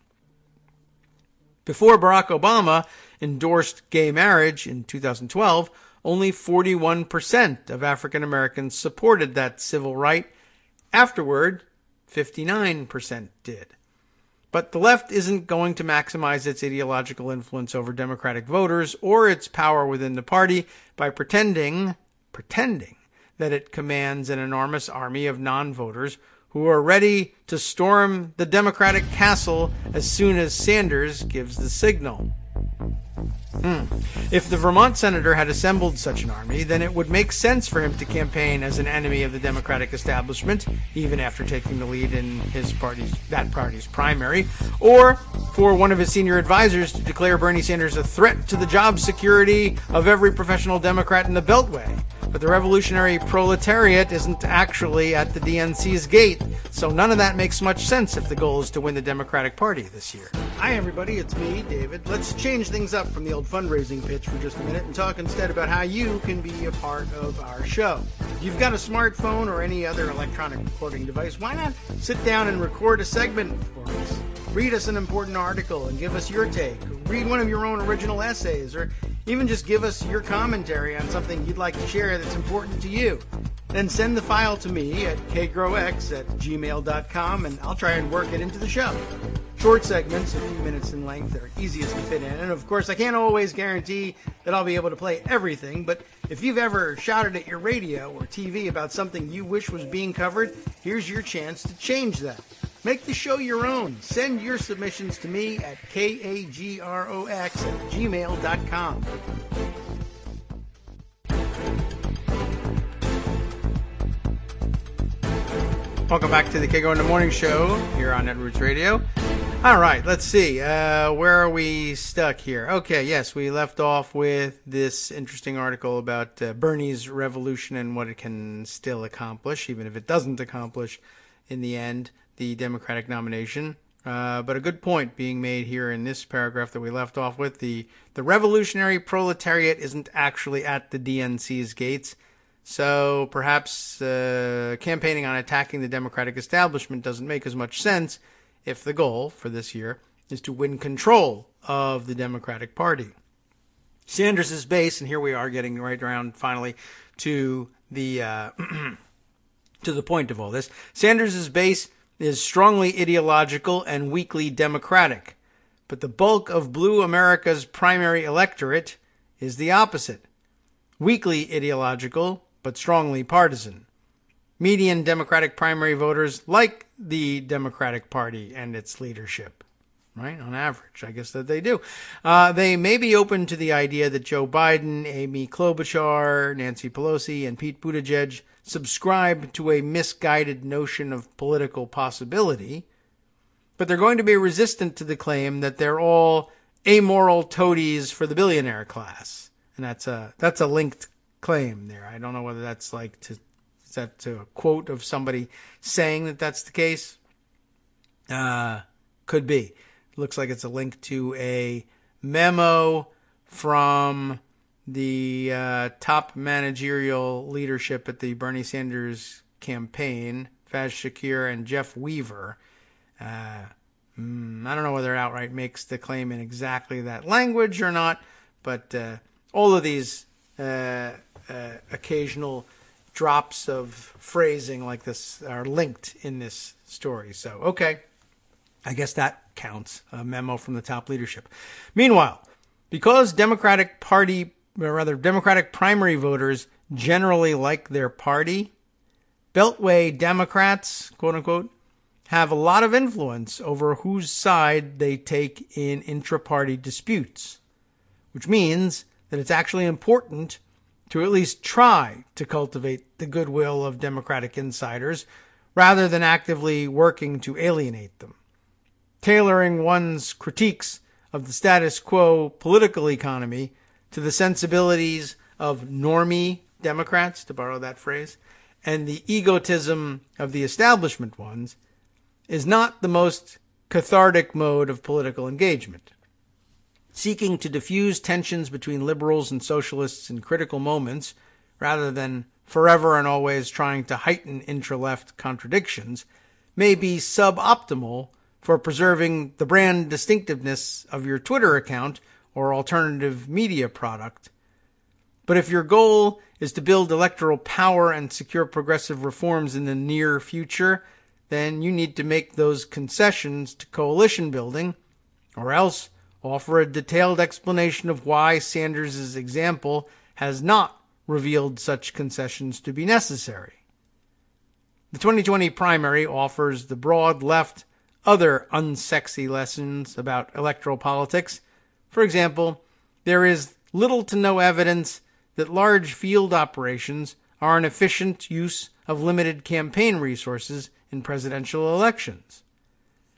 Before Barack Obama endorsed gay marriage in 2012, only 41% of African Americans supported that civil right. Afterward, 59% did. But the left isn't going to maximize its ideological influence over Democratic voters or its power within the party by pretending that it commands an enormous army of non-voters who are ready to storm the Democratic castle as soon as Sanders gives the signal. If the Vermont senator had assembled such an army, then it would make sense for him to campaign as an enemy of the Democratic establishment, even after taking the lead in that party's primary, or for one of his senior advisors to declare Bernie Sanders a threat to the job security of every professional Democrat in the Beltway. But the revolutionary proletariat isn't actually at the DNC's gate, so none of that makes much sense if the goal is to win the Democratic Party this year. Hi everybody, it's me, David. Let's change things up from the old fundraising pitch for just a minute and talk instead about how you can be a part of our show. If you've got a smartphone or any other electronic recording device, why not sit down and record a segment for us? Read us an important article and give us your take. Read one of your own original essays, or even just give us your commentary on something you'd like to share that's important to you. Then send the file to me at kagrox@gmail.com and I'll try and work it into the show. Short segments, a few minutes in length, are easiest to fit in. And of course, I can't always guarantee that I'll be able to play everything, but if you've ever shouted at your radio or TV about something you wish was being covered, here's your chance to change that. Make the show your own. Send your submissions to me at kagrox@gmail.com. Welcome back to the Kagro in the Morning Show here on Netroots Radio. All right, let's see. Where are we stuck here? Okay, yes, we left off with this interesting article about Bernie's revolution and what it can still accomplish, even if it doesn't accomplish in the end the Democratic nomination. But a good point being made here in this paragraph that we left off with. The revolutionary proletariat isn't actually at the DNC's gates. So perhaps campaigning on attacking the Democratic establishment doesn't make as much sense if the goal for this year is to win control of the Democratic Party. Sanders' base, and here we are getting right around finally to the to the point of all this. Sanders' base is strongly ideological and weakly democratic, but the bulk of Blue America's primary electorate is the opposite. Weakly ideological, but strongly partisan. Median Democratic primary voters like the Democratic Party and its leadership, right? On average, I guess that they do. They may be open to the idea that Joe Biden, Amy Klobuchar, Nancy Pelosi, and Pete Buttigieg subscribe to a misguided notion of political possibility, but they're going to be resistant to the claim that they're all amoral toadies for the billionaire class. And that's a linked claim there. I don't know whether that's is that a quote of somebody saying that that's the case? Could be. Looks like it's a link to a memo from the top managerial leadership at the Bernie Sanders campaign, Faz Shakir and Jeff Weaver. I don't know whether it outright makes the claim in exactly that language or not, but all of these occasional drops of phrasing like this are linked in this story. So, okay, I guess that counts, a memo from the top leadership. Meanwhile, because Democratic primary voters generally like their party, Beltway Democrats, quote unquote, have a lot of influence over whose side they take in intra-party disputes, which means that it's actually important to at least try to cultivate the goodwill of Democratic insiders rather than actively working to alienate them. Tailoring one's critiques of the status quo political economy to the sensibilities of normie Democrats, to borrow that phrase, and the egotism of the establishment ones is not the most cathartic mode of political engagement. Seeking to diffuse tensions between liberals and socialists in critical moments, rather than forever and always trying to heighten intra-left contradictions, may be suboptimal for preserving the brand distinctiveness of your Twitter account or alternative media product. But if your goal is to build electoral power and secure progressive reforms in the near future, then you need to make those concessions to coalition building, or else offer a detailed explanation of why Sanders' example has not revealed such concessions to be necessary. The 2020 primary offers the broad left other unsexy lessons about electoral politics. For example, there is little to no evidence that large field operations are an efficient use of limited campaign resources in presidential elections.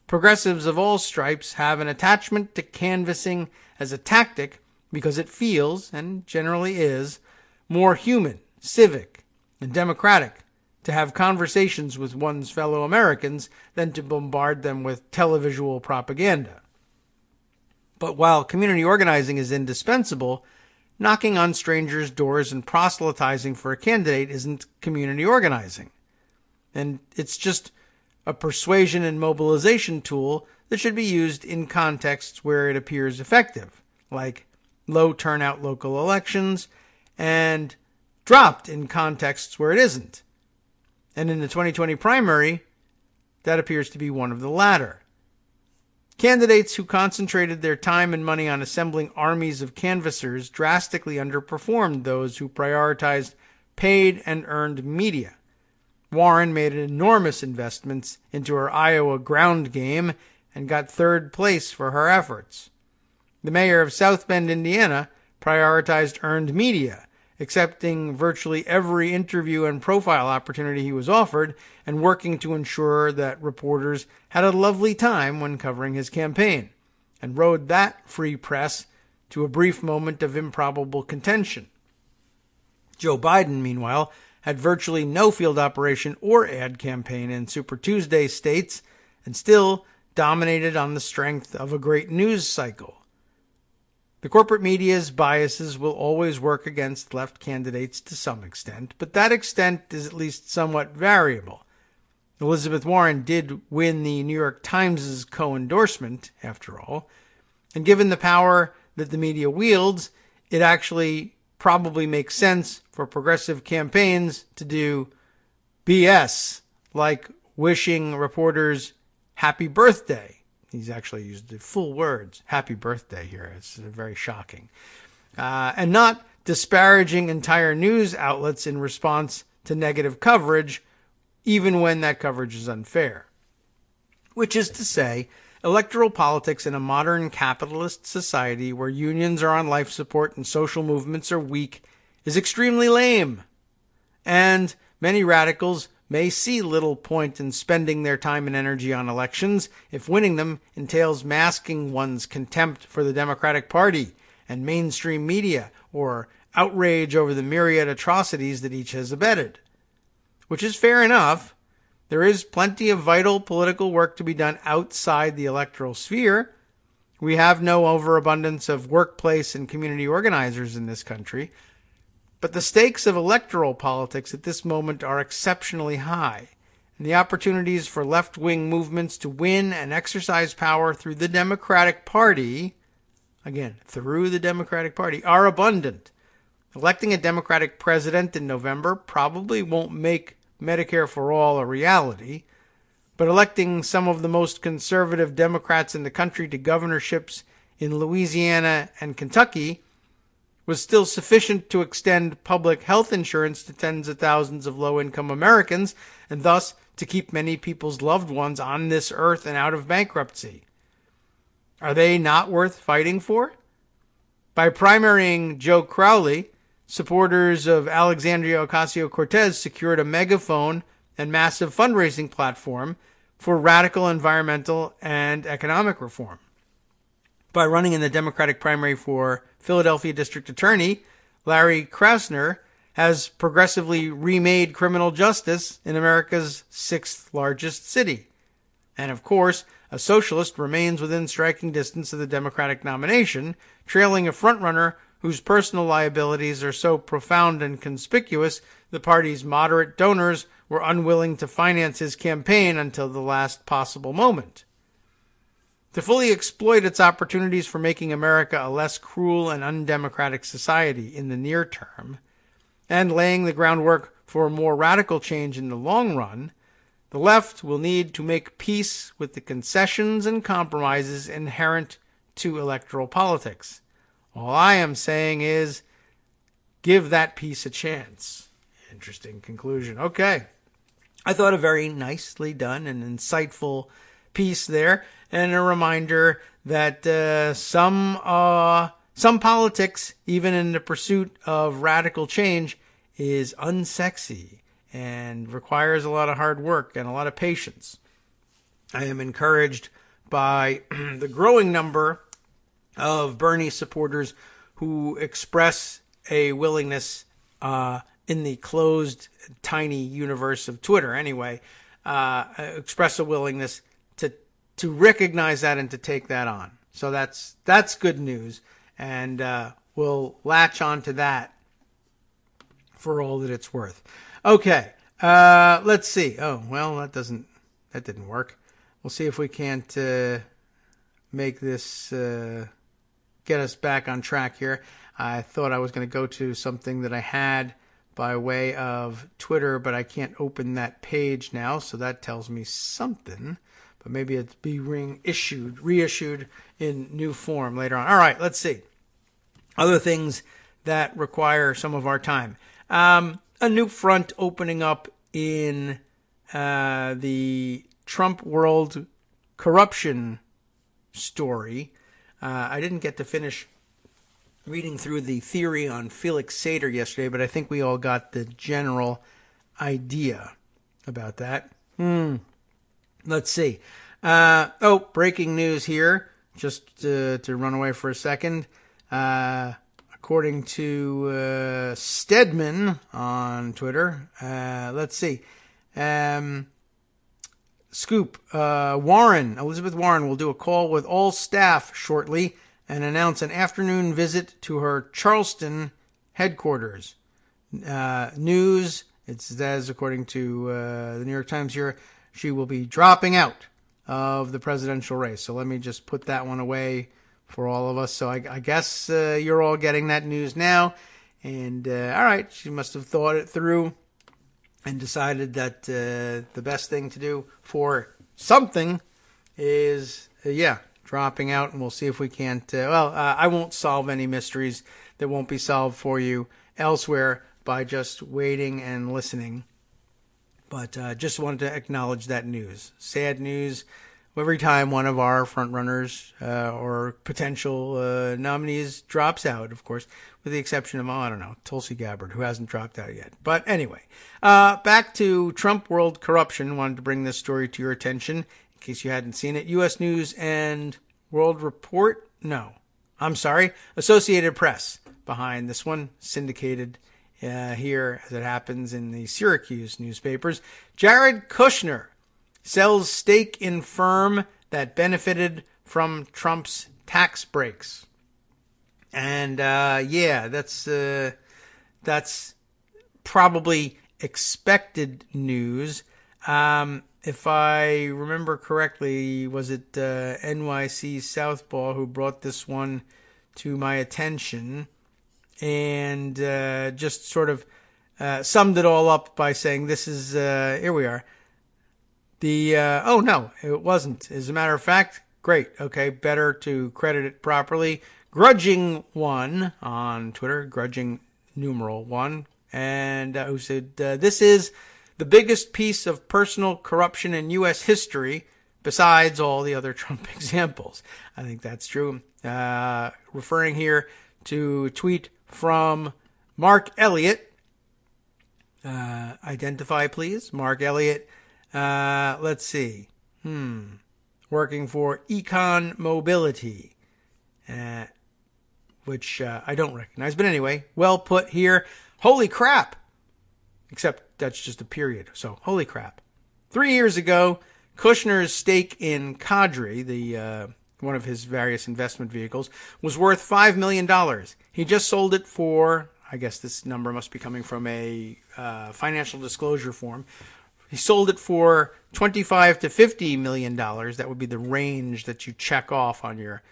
Progressives of all stripes have an attachment to canvassing as a tactic because it feels, and generally is, more human, civic, and democratic to have conversations with one's fellow Americans than to bombard them with televisual propaganda. But while community organizing is indispensable, knocking on strangers' doors and proselytizing for a candidate isn't community organizing. And it's just a persuasion and mobilization tool that should be used in contexts where it appears effective, like low turnout local elections, and dropped in contexts where it isn't. And in the 2020 primary, that appears to be one of the latter. Candidates who concentrated their time and money on assembling armies of canvassers drastically underperformed those who prioritized paid and earned media. Warren made enormous investments into her Iowa ground game and got third place for her efforts. The mayor of South Bend, Indiana, prioritized earned media, accepting virtually every interview and profile opportunity he was offered and working to ensure that reporters had a lovely time when covering his campaign, and rode that free press to a brief moment of improbable contention. Joe Biden, meanwhile, had virtually no field operation or ad campaign in Super Tuesday states and still dominated on the strength of a great news cycle. The corporate media's biases will always work against left candidates to some extent, but that extent is at least somewhat variable. Elizabeth Warren did win the New York Times' co-endorsement, after all, and given the power that the media wields, it actually probably makes sense for progressive campaigns to do BS, like wishing reporters happy birthday. He's actually used the full words, happy birthday here. It's very shocking. And not disparaging entire news outlets in response to negative coverage, even when that coverage is unfair. Which is to say, electoral politics in a modern capitalist society where unions are on life support and social movements are weak is extremely lame. And many radicals may see little point in spending their time and energy on elections if winning them entails masking one's contempt for the Democratic Party and mainstream media or outrage over the myriad atrocities that each has abetted. Which is fair enough. There is plenty of vital political work to be done outside the electoral sphere. We have no overabundance of workplace and community organizers in this country. But the stakes of electoral politics at this moment are exceptionally high, and the opportunities for left-wing movements to win and exercise power through the Democratic Party, again, through the Democratic Party, are abundant. Electing a Democratic president in November probably won't make Medicare for all a reality, but electing some of the most conservative Democrats in the country to governorships in Louisiana and Kentucky was still sufficient to extend public health insurance to tens of thousands of low-income Americans, and thus to keep many people's loved ones on this earth and out of bankruptcy. Are they not worth fighting for? By primarying Joe Crowley, supporters of Alexandria Ocasio-Cortez secured a megaphone and massive fundraising platform for radical environmental and economic reform. By running in the Democratic primary for Philadelphia District Attorney, Larry Krasner has progressively remade criminal justice in America's sixth largest city. And of course, a socialist remains within striking distance of the Democratic nomination, trailing a frontrunner whose personal liabilities are so profound and conspicuous the party's moderate donors were unwilling to finance his campaign until the last possible moment. To fully exploit its opportunities for making America a less cruel and undemocratic society in the near term, and laying the groundwork for a more radical change in the long run, the left will need to make peace with the concessions and compromises inherent to electoral politics. All I am saying is, give that peace a chance. Interesting conclusion. Okay. I thought a very nicely done and insightful piece there, and a reminder that some politics, even in the pursuit of radical change, is unsexy and requires a lot of hard work and a lot of patience. I am encouraged by the growing number of Bernie supporters who express a willingness in the closed, tiny universe of Twitter anyway, express a willingness to recognize that and to take that on. So that's good news, and we'll latch on to that for all that it's worth. Okay, let's see. Oh, well, that didn't work. We'll see if we can't make this get us back on track here. I thought I was going to go to something that I had by way of Twitter, but I can't open that page now, so that tells me something. But maybe it's be reissued in new form later on. All right, let's see. Other things that require some of our time. A new front opening up in the Trump world corruption story. I didn't get to finish reading through the theory on Felix Sater yesterday, but I think we all got the general idea about that. Let's see. Breaking news here, just to run away for a second. According to Stedman on Twitter, let's see. Scoop, Elizabeth Warren will do a call with all staff shortly and announce an afternoon visit to her Charleston headquarters. News, it says, according to the New York Times here, she will be dropping out of the presidential race. So let me just put that one away for all of us. So I guess you're all getting that news now. And all right, she must have thought it through and decided that the best thing to do for something is, dropping out. And we'll see if we can't. I won't solve any mysteries that won't be solved for you elsewhere by just waiting and listening. But just wanted to acknowledge that news. Sad news. Every time one of our frontrunners or potential nominees drops out, of course, with the exception of, Tulsi Gabbard, who hasn't dropped out yet. But anyway, back to Trump world corruption. Wanted to bring this story to your attention in case you hadn't seen it. U.S. News and World Report? No. I'm sorry. Associated Press behind this one. Syndicated here, as it happens in the Syracuse newspapers. Jared Kushner sells stake in firm that benefited from Trump's tax breaks. And that's probably expected news. If I remember correctly, was it NYC Southpaw who brought this one to my attention and just sort of summed it all up by saying this is, here we are. No, it wasn't. As a matter of fact, great. Okay, better to credit it properly. Grudging one on Twitter, grudging numeral one, and who said, this is the biggest piece of personal corruption in U.S. history besides all the other Trump examples. I think that's true. Referring here to a tweet from Mark Elliott. Identify, please. Mark Elliott. Let's see. Working for Econ Mobility, which I don't recognize. But anyway, well put here. Holy crap. Except that's just a period. So, holy crap. 3 years ago, Kushner's stake in Kagro, the one of his various investment vehicles, was worth $5 million. He just sold it for, I guess this number must be coming from a financial disclosure form. He sold it for $25 to $50 million. That would be the range that you check off on your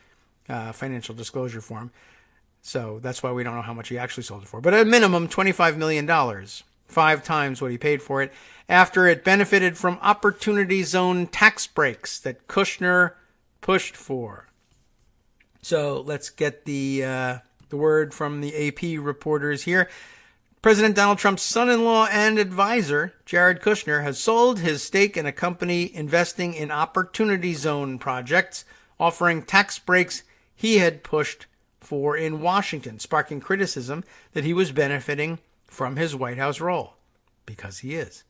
financial disclosure form. So that's why we don't know how much he actually sold it for. But at a minimum, $25 million, 5 times what he paid for it, after it benefited from Opportunity Zone tax breaks that Kushner pushed for. So let's get the word from the AP reporters here. President Donald Trump's son-in-law and advisor, Jared Kushner, has sold his stake in a company investing in Opportunity Zone projects, offering tax breaks he had pushed for in Washington, sparking criticism that he was benefiting from his White House role. Because he is.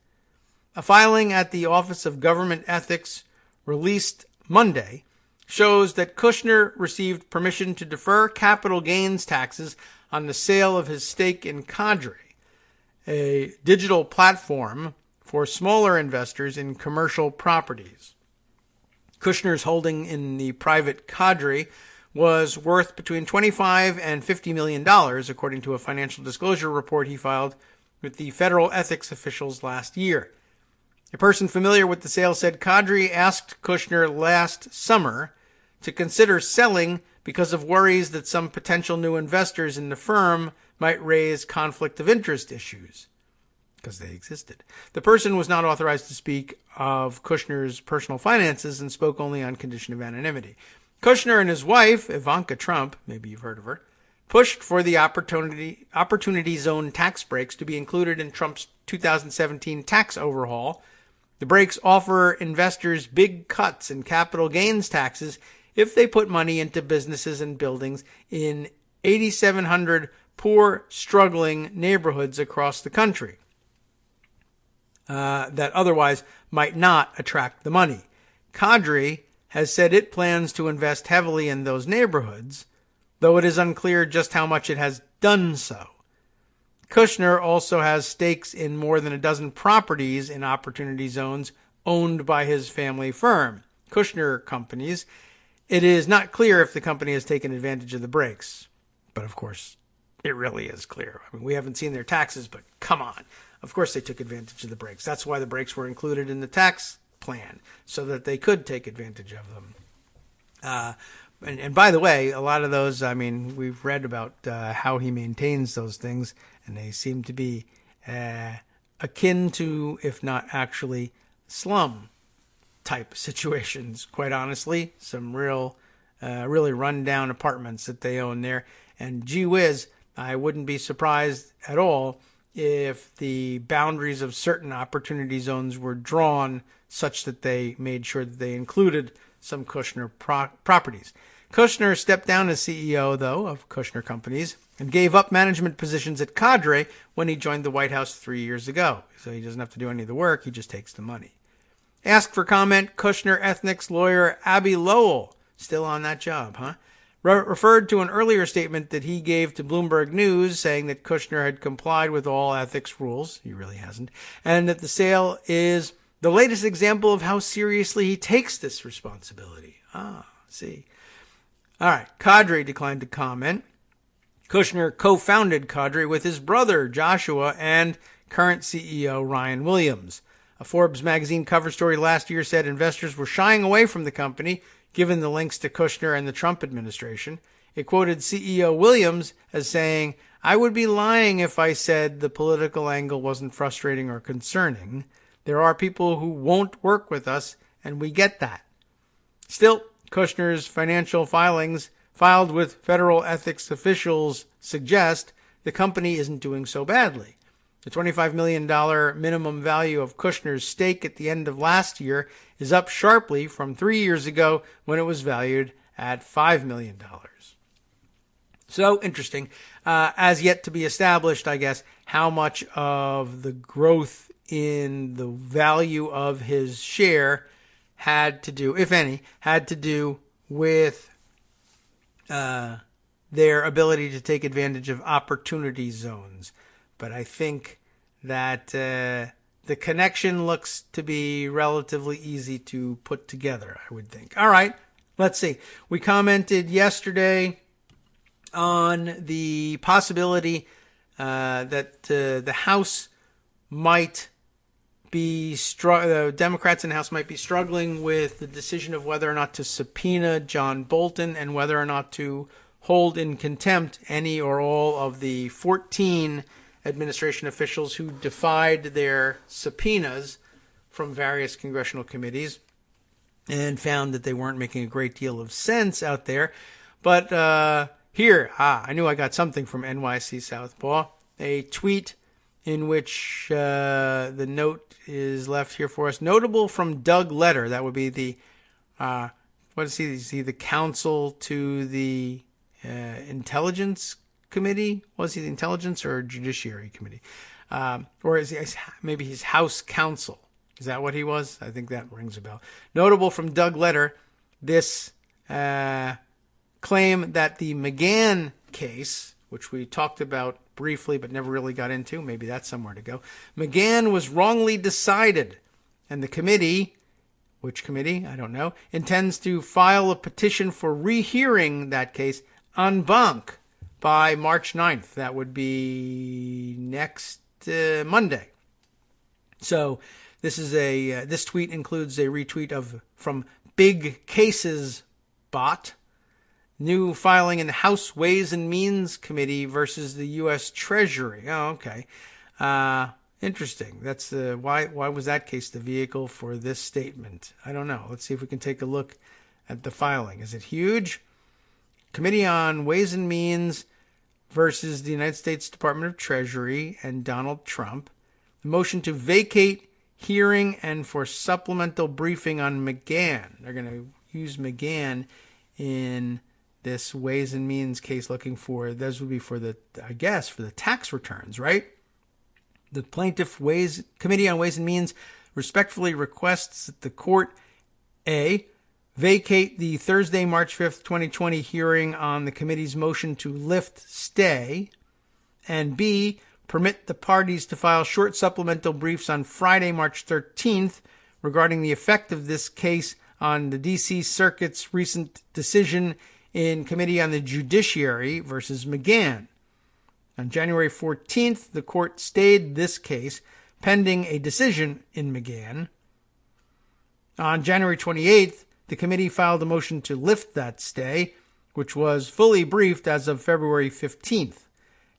A filing at the Office of Government Ethics released Monday shows that Kushner received permission to defer capital gains taxes on the sale of his stake in Kagro, a digital platform for smaller investors in commercial properties. Kushner's holding in the private Kagro was worth between $25 and $50 million, according to a financial disclosure report he filed with the federal ethics officials last year. A person familiar with the sale said Kagro asked Kushner last summer to consider selling because of worries that some potential new investors in the firm might raise conflict of interest issues, because they existed. The person was not authorized to speak of Kushner's personal finances and spoke only on condition of anonymity. Kushner and his wife, Ivanka Trump, maybe you've heard of her, pushed for the Opportunity Zone tax breaks to be included in Trump's 2017 tax overhaul. The breaks offer investors big cuts in capital gains taxes if they put money into businesses and buildings in 8,700 poor, struggling neighborhoods across the country that otherwise might not attract the money. Kagro has said it plans to invest heavily in those neighborhoods, though it is unclear just how much it has done so. Kushner also has stakes in more than a dozen properties in Opportunity Zones owned by his family firm, Kushner Companies. It is not clear if the company has taken advantage of the breaks, but of course, it really is clear. I mean, we haven't seen their taxes, but come on. Of course they took advantage of the breaks. That's why the breaks were included in the tax plan, so that they could take advantage of them. And by the way, a lot of those, I mean, we've read about how he maintains those things, and they seem to be akin to, if not actually, slum type situations, quite honestly. Some really run-down apartments that they own there. And gee whiz, I wouldn't be surprised at all if the boundaries of certain opportunity zones were drawn such that they made sure that they included some Kushner properties. Kushner stepped down as CEO, though, of Kushner Companies and gave up management positions at Kagro when he joined the White House 3 years ago. So he doesn't have to do any of the work, he just takes the money. Asked for comment, Kushner ethics lawyer Abby Lowell, still on that job, huh? Referred to an earlier statement that he gave to Bloomberg News saying that Kushner had complied with all ethics rules. He really hasn't. And that the sale is the latest example of how seriously he takes this responsibility. See. All right. Kagro declined to comment. Kushner co-founded Kagro with his brother, Joshua, and current CEO, Ryan Williams. A Forbes magazine cover story last year said investors were shying away from the company given the links to Kushner and the Trump administration. It quoted CEO Williams as saying, "I would be lying if I said the political angle wasn't frustrating or concerning. There are people who won't work with us, and we get that." Still, Kushner's financial filings filed with federal ethics officials suggest the company isn't doing so badly. The $25 million minimum value of Kushner's stake at the end of last year is up sharply from 3 years ago when it was valued at $5 million. So interesting. As yet to be established, I guess, how much of the growth in the value of his share had to do, if any, with their ability to take advantage of opportunity zones. But I think that the connection looks to be relatively easy to put together, I would think. All right, let's see. We commented yesterday on the possibility that the House might be the Democrats in the House might be struggling with the decision of whether or not to subpoena John Bolton and whether or not to hold in contempt any or all of the 14 administration officials who defied their subpoenas from various congressional committees and found that they weren't making a great deal of sense out there. But here, I knew I got something from NYC Southpaw. A tweet in which the note is left here for us. Notable from Doug Letter. That would be the, what is he? Is he the counsel to the Intelligence Committee? Was he the Intelligence or Judiciary Committee? Or is he maybe his House Counsel? Is that what he was? I think that rings a bell. Notable from Doug Letter, this claim that the McGahn case, which we talked about briefly but never really got into, maybe that's somewhere to go. McGahn was wrongly decided, and the committee, which committee, I don't know, intends to file a petition for rehearing that case en banc by March 9th. That would be next Monday. So this is this tweet includes a retweet from Big Cases Bot. New filing in the House Ways and Means Committee versus the U.S. Treasury. Oh, okay. Interesting. That's why was that case the vehicle for this statement? I don't know. Let's see if we can take a look at the filing. Is it huge? Committee on Ways and Means versus the United States Department of Treasury and Donald Trump. The motion to vacate hearing and for supplemental briefing on McGahn. They're going to use McGahn in this Ways and Means case, looking for, those would be for the, I guess, for the tax returns, right? The Plaintiff Committee on Ways and Means respectfully requests that the court, A, vacate the Thursday, March 5th, 2020 hearing on the committee's motion to lift stay, and B, permit the parties to file short supplemental briefs on Friday, March 13th regarding the effect of this case on the D.C. Circuit's recent decision in Committee on the Judiciary versus McGahn. On January 14th, the court stayed this case pending a decision in McGahn. On January 28th, the committee filed a motion to lift that stay, which was fully briefed as of February 15th.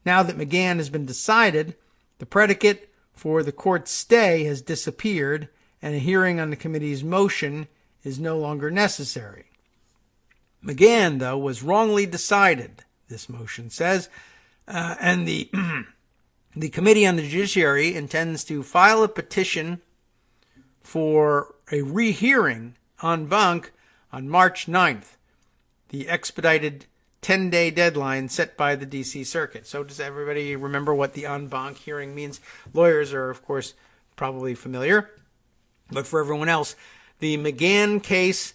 Now that McGahn has been decided, the predicate for the court's stay has disappeared, and a hearing on the committee's motion is no longer necessary. McGahn, though, was wrongly decided, this motion says, and the Committee on the Judiciary intends to file a petition for a rehearing en banc on March 9th, the expedited 10-day deadline set by the D.C. Circuit. So does everybody remember what the en banc hearing means? Lawyers are, of course, probably familiar. But for everyone else, the McGahn case,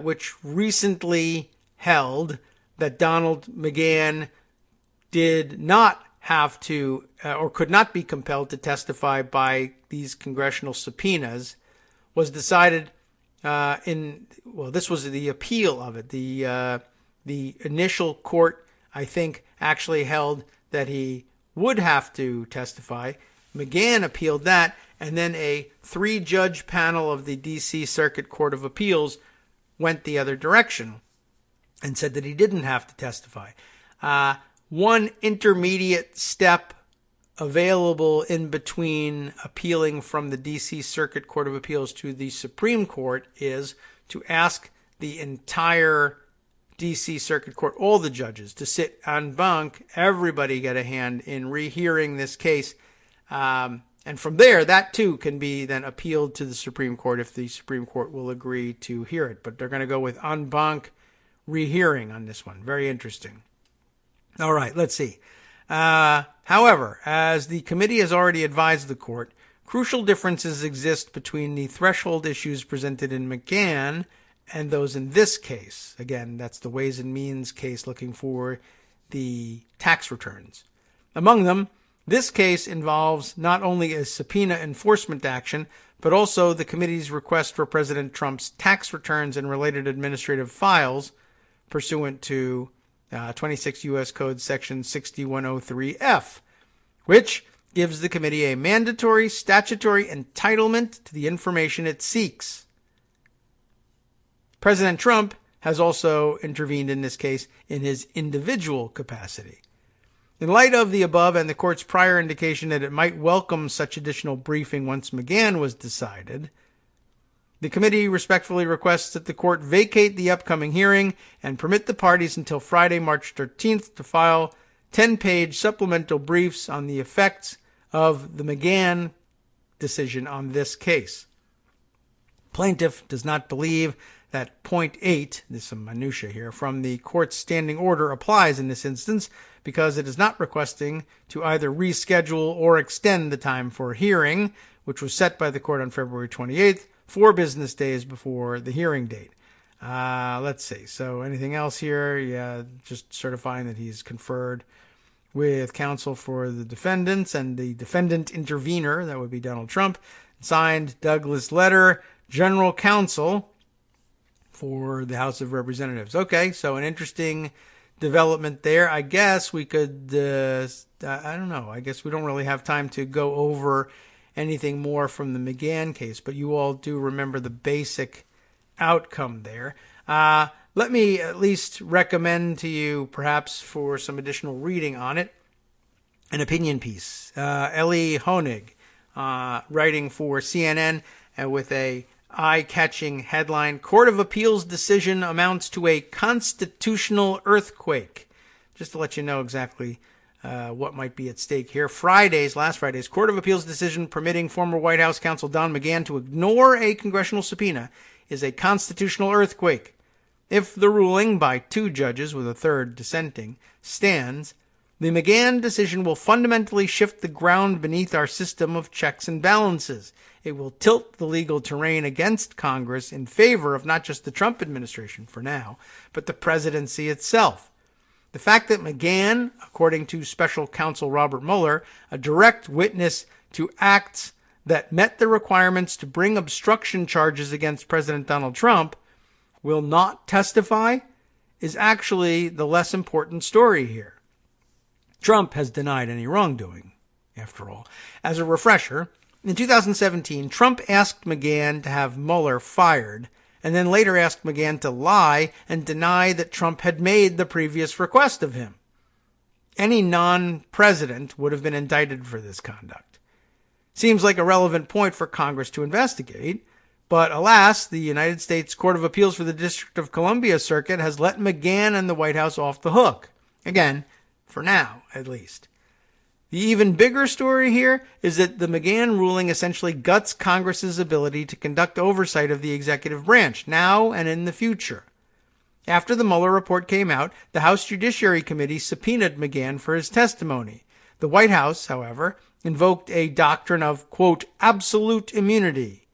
which recently held that Donald McGahn did not have to or could not be compelled to testify by these congressional subpoenas, was decided this was the appeal of it. The initial court, I think, actually held that he would have to testify. McGahn appealed that, and then a 3-judge panel of the D.C. Circuit Court of Appeals went the other direction and said that he didn't have to testify. One intermediate step available in between appealing from the D.C. Circuit Court of Appeals to the Supreme Court is to ask the entire D.C. Circuit Court, all the judges, to sit en banc, everybody get a hand in rehearing this case. And from there, that too can be then appealed to the Supreme Court if the Supreme Court will agree to hear it. But they're going to go with en banc rehearing on this one. Very interesting. All right, let's see. However, as the committee has already advised the court, crucial differences exist between the threshold issues presented in McGahn and those in this case. Again, that's the Ways and Means case looking for the tax returns. Among them, this case involves not only a subpoena enforcement action, but also the committee's request for President Trump's tax returns and related administrative files pursuant to 26 U.S. Code Section 6103F, which gives the committee a mandatory statutory entitlement to the information it seeks. President Trump has also intervened in this case in his individual capacity. In light of the above and the court's prior indication that it might welcome such additional briefing once McGahn was decided, the committee respectfully requests that the court vacate the upcoming hearing and permit the parties until Friday, March 13th to file 10-page supplemental briefs on the effects of the McGahn decision on this case. Plaintiff does not believe that point 8, there's some minutia here, from the court's standing order applies in this instance because it is not requesting to either reschedule or extend the time for a hearing, which was set by the court on February 28th, 4 business days before the hearing date. Let's see. So anything else here? Yeah, just certifying that he's conferred with counsel for the defendants and the defendant intervener, that would be Donald Trump, signed Douglas Letter, general counsel for the House of Representatives. Okay, so an interesting development there. I guess we could, I don't know, I guess we don't really have time to go over anything more from the McGahn case, but you all do remember the basic outcome there. Let me at least recommend to you, perhaps for some additional reading on it, an opinion piece. Ellie Honig, writing for CNN, with a eye-catching headline, Court of Appeals decision amounts to a constitutional earthquake. Just to let you know exactly what might be at stake here. Last Friday's Court of Appeals decision permitting former White House counsel Don McGahn to ignore a congressional subpoena is a constitutional earthquake. If the ruling by 2 judges, with a 3rd dissenting, stands, the McGahn decision will fundamentally shift the ground beneath our system of checks and balances. It will tilt the legal terrain against Congress in favor of not just the Trump administration for now, but the presidency itself. The fact that McGahn, according to special counsel Robert Mueller, a direct witness to acts that met the requirements to bring obstruction charges against President Donald Trump, will not testify, is actually the less important story here. Trump has denied any wrongdoing, after all. As a refresher, in 2017, Trump asked McGahn to have Mueller fired, and then later asked McGahn to lie and deny that Trump had made the previous request of him. Any non-president would have been indicted for this conduct. Seems like a relevant point for Congress to investigate, but alas, the United States Court of Appeals for the District of Columbia Circuit has let McGahn and the White House off the hook. Again, for now, at least. The even bigger story here is that the McGahn ruling essentially guts Congress's ability to conduct oversight of the executive branch, now and in the future. After the Mueller report came out, the House Judiciary Committee subpoenaed McGahn for his testimony. The White House, however, invoked a doctrine of, quote, absolute immunity,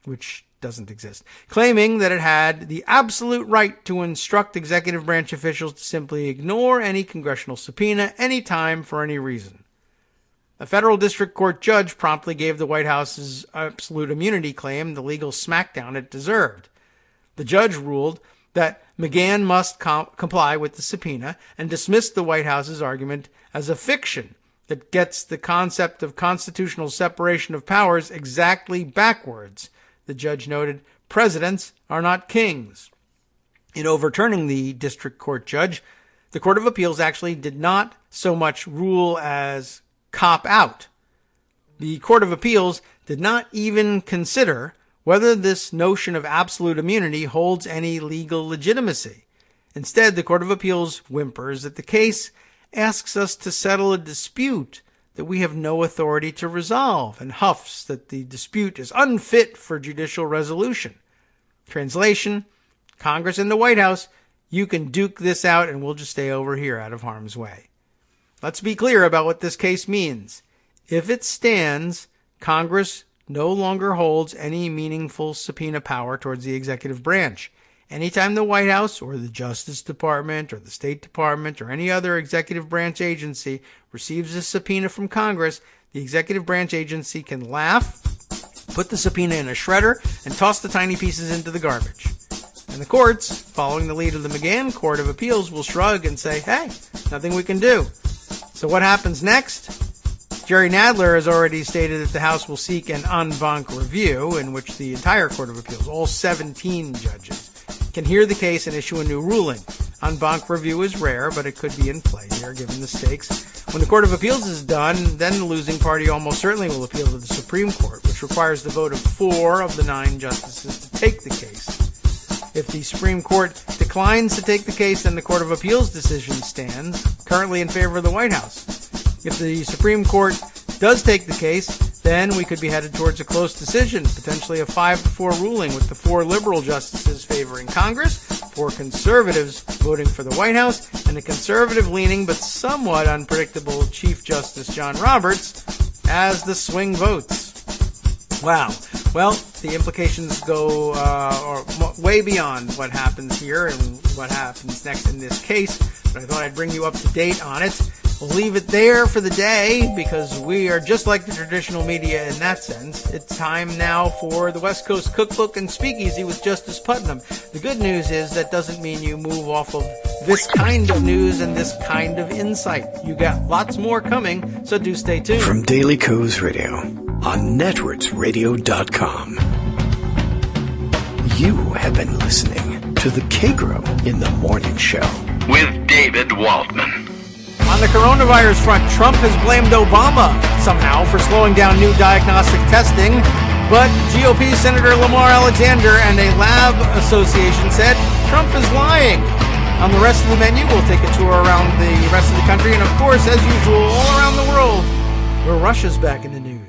which doesn't exist, claiming that it had the absolute right to instruct executive branch officials to simply ignore any congressional subpoena anytime for any reason. A federal district court judge promptly gave the White House's absolute immunity claim the legal smackdown it deserved. The judge ruled that McGahn must comply with the subpoena and dismissed the White House's argument as a fiction that gets the concept of constitutional separation of powers exactly backwards. The judge noted, presidents are not kings. In overturning the district court judge, the Court of Appeals actually did not so much rule as cop out. The Court of Appeals did not even consider whether this notion of absolute immunity holds any legal legitimacy. Instead, the Court of Appeals whimpers that the case asks us to settle a dispute that we have no authority to resolve, and huffs that the dispute is unfit for judicial resolution. Translation, Congress and the White House, you can duke this out and we'll just stay over here out of harm's way. Let's be clear about what this case means. If it stands, Congress no longer holds any meaningful subpoena power towards the executive branch. Anytime the White House or the Justice Department or the State Department or any other executive branch agency receives a subpoena from Congress, the executive branch agency can laugh, put the subpoena in a shredder, and toss the tiny pieces into the garbage. And the courts, following the lead of the McGahn Court of Appeals, will shrug and say, hey, nothing we can do. So what happens next? Jerry Nadler has already stated that the House will seek an en banc review in which the entire Court of Appeals, all 17 judges, can hear the case and issue a new ruling. En banc review is rare, but it could be in play here given the stakes. When the Court of Appeals is done, then the losing party almost certainly will appeal to the Supreme Court, which requires the vote of 4 of the 9 justices to take the case. If the Supreme Court declines to take the case, then the Court of Appeals decision stands, currently in favor of the White House. If the Supreme Court does take the case, then we could be headed towards a close decision, potentially a 5-4 ruling with the 4 liberal justices favoring Congress, 4 conservatives voting for the White House, and a conservative-leaning but somewhat unpredictable Chief Justice John Roberts as the swing votes. Wow. Well, the implications go way beyond what happens here and what happens next in this case, but I thought I'd bring you up to date on it. We'll leave it there for the day because we are just like the traditional media in that sense. It's time now for the West Coast Cookbook and Speakeasy with Justice Putnam. The good news is that doesn't mean you move off of this kind of news and this kind of insight. You got lots more coming, so do stay tuned. From Daily Kos Radio on netrootsradio.com. You have been listening to the Kagro in the Morning Show with David Waldman. On the coronavirus front, Trump has blamed Obama somehow for slowing down new diagnostic testing, but GOP Senator Lamar Alexander and a lab association said Trump is lying. On the rest of the menu, we'll take a tour around the rest of the country and, of course, as usual, all around the world, where Russia's back in the news.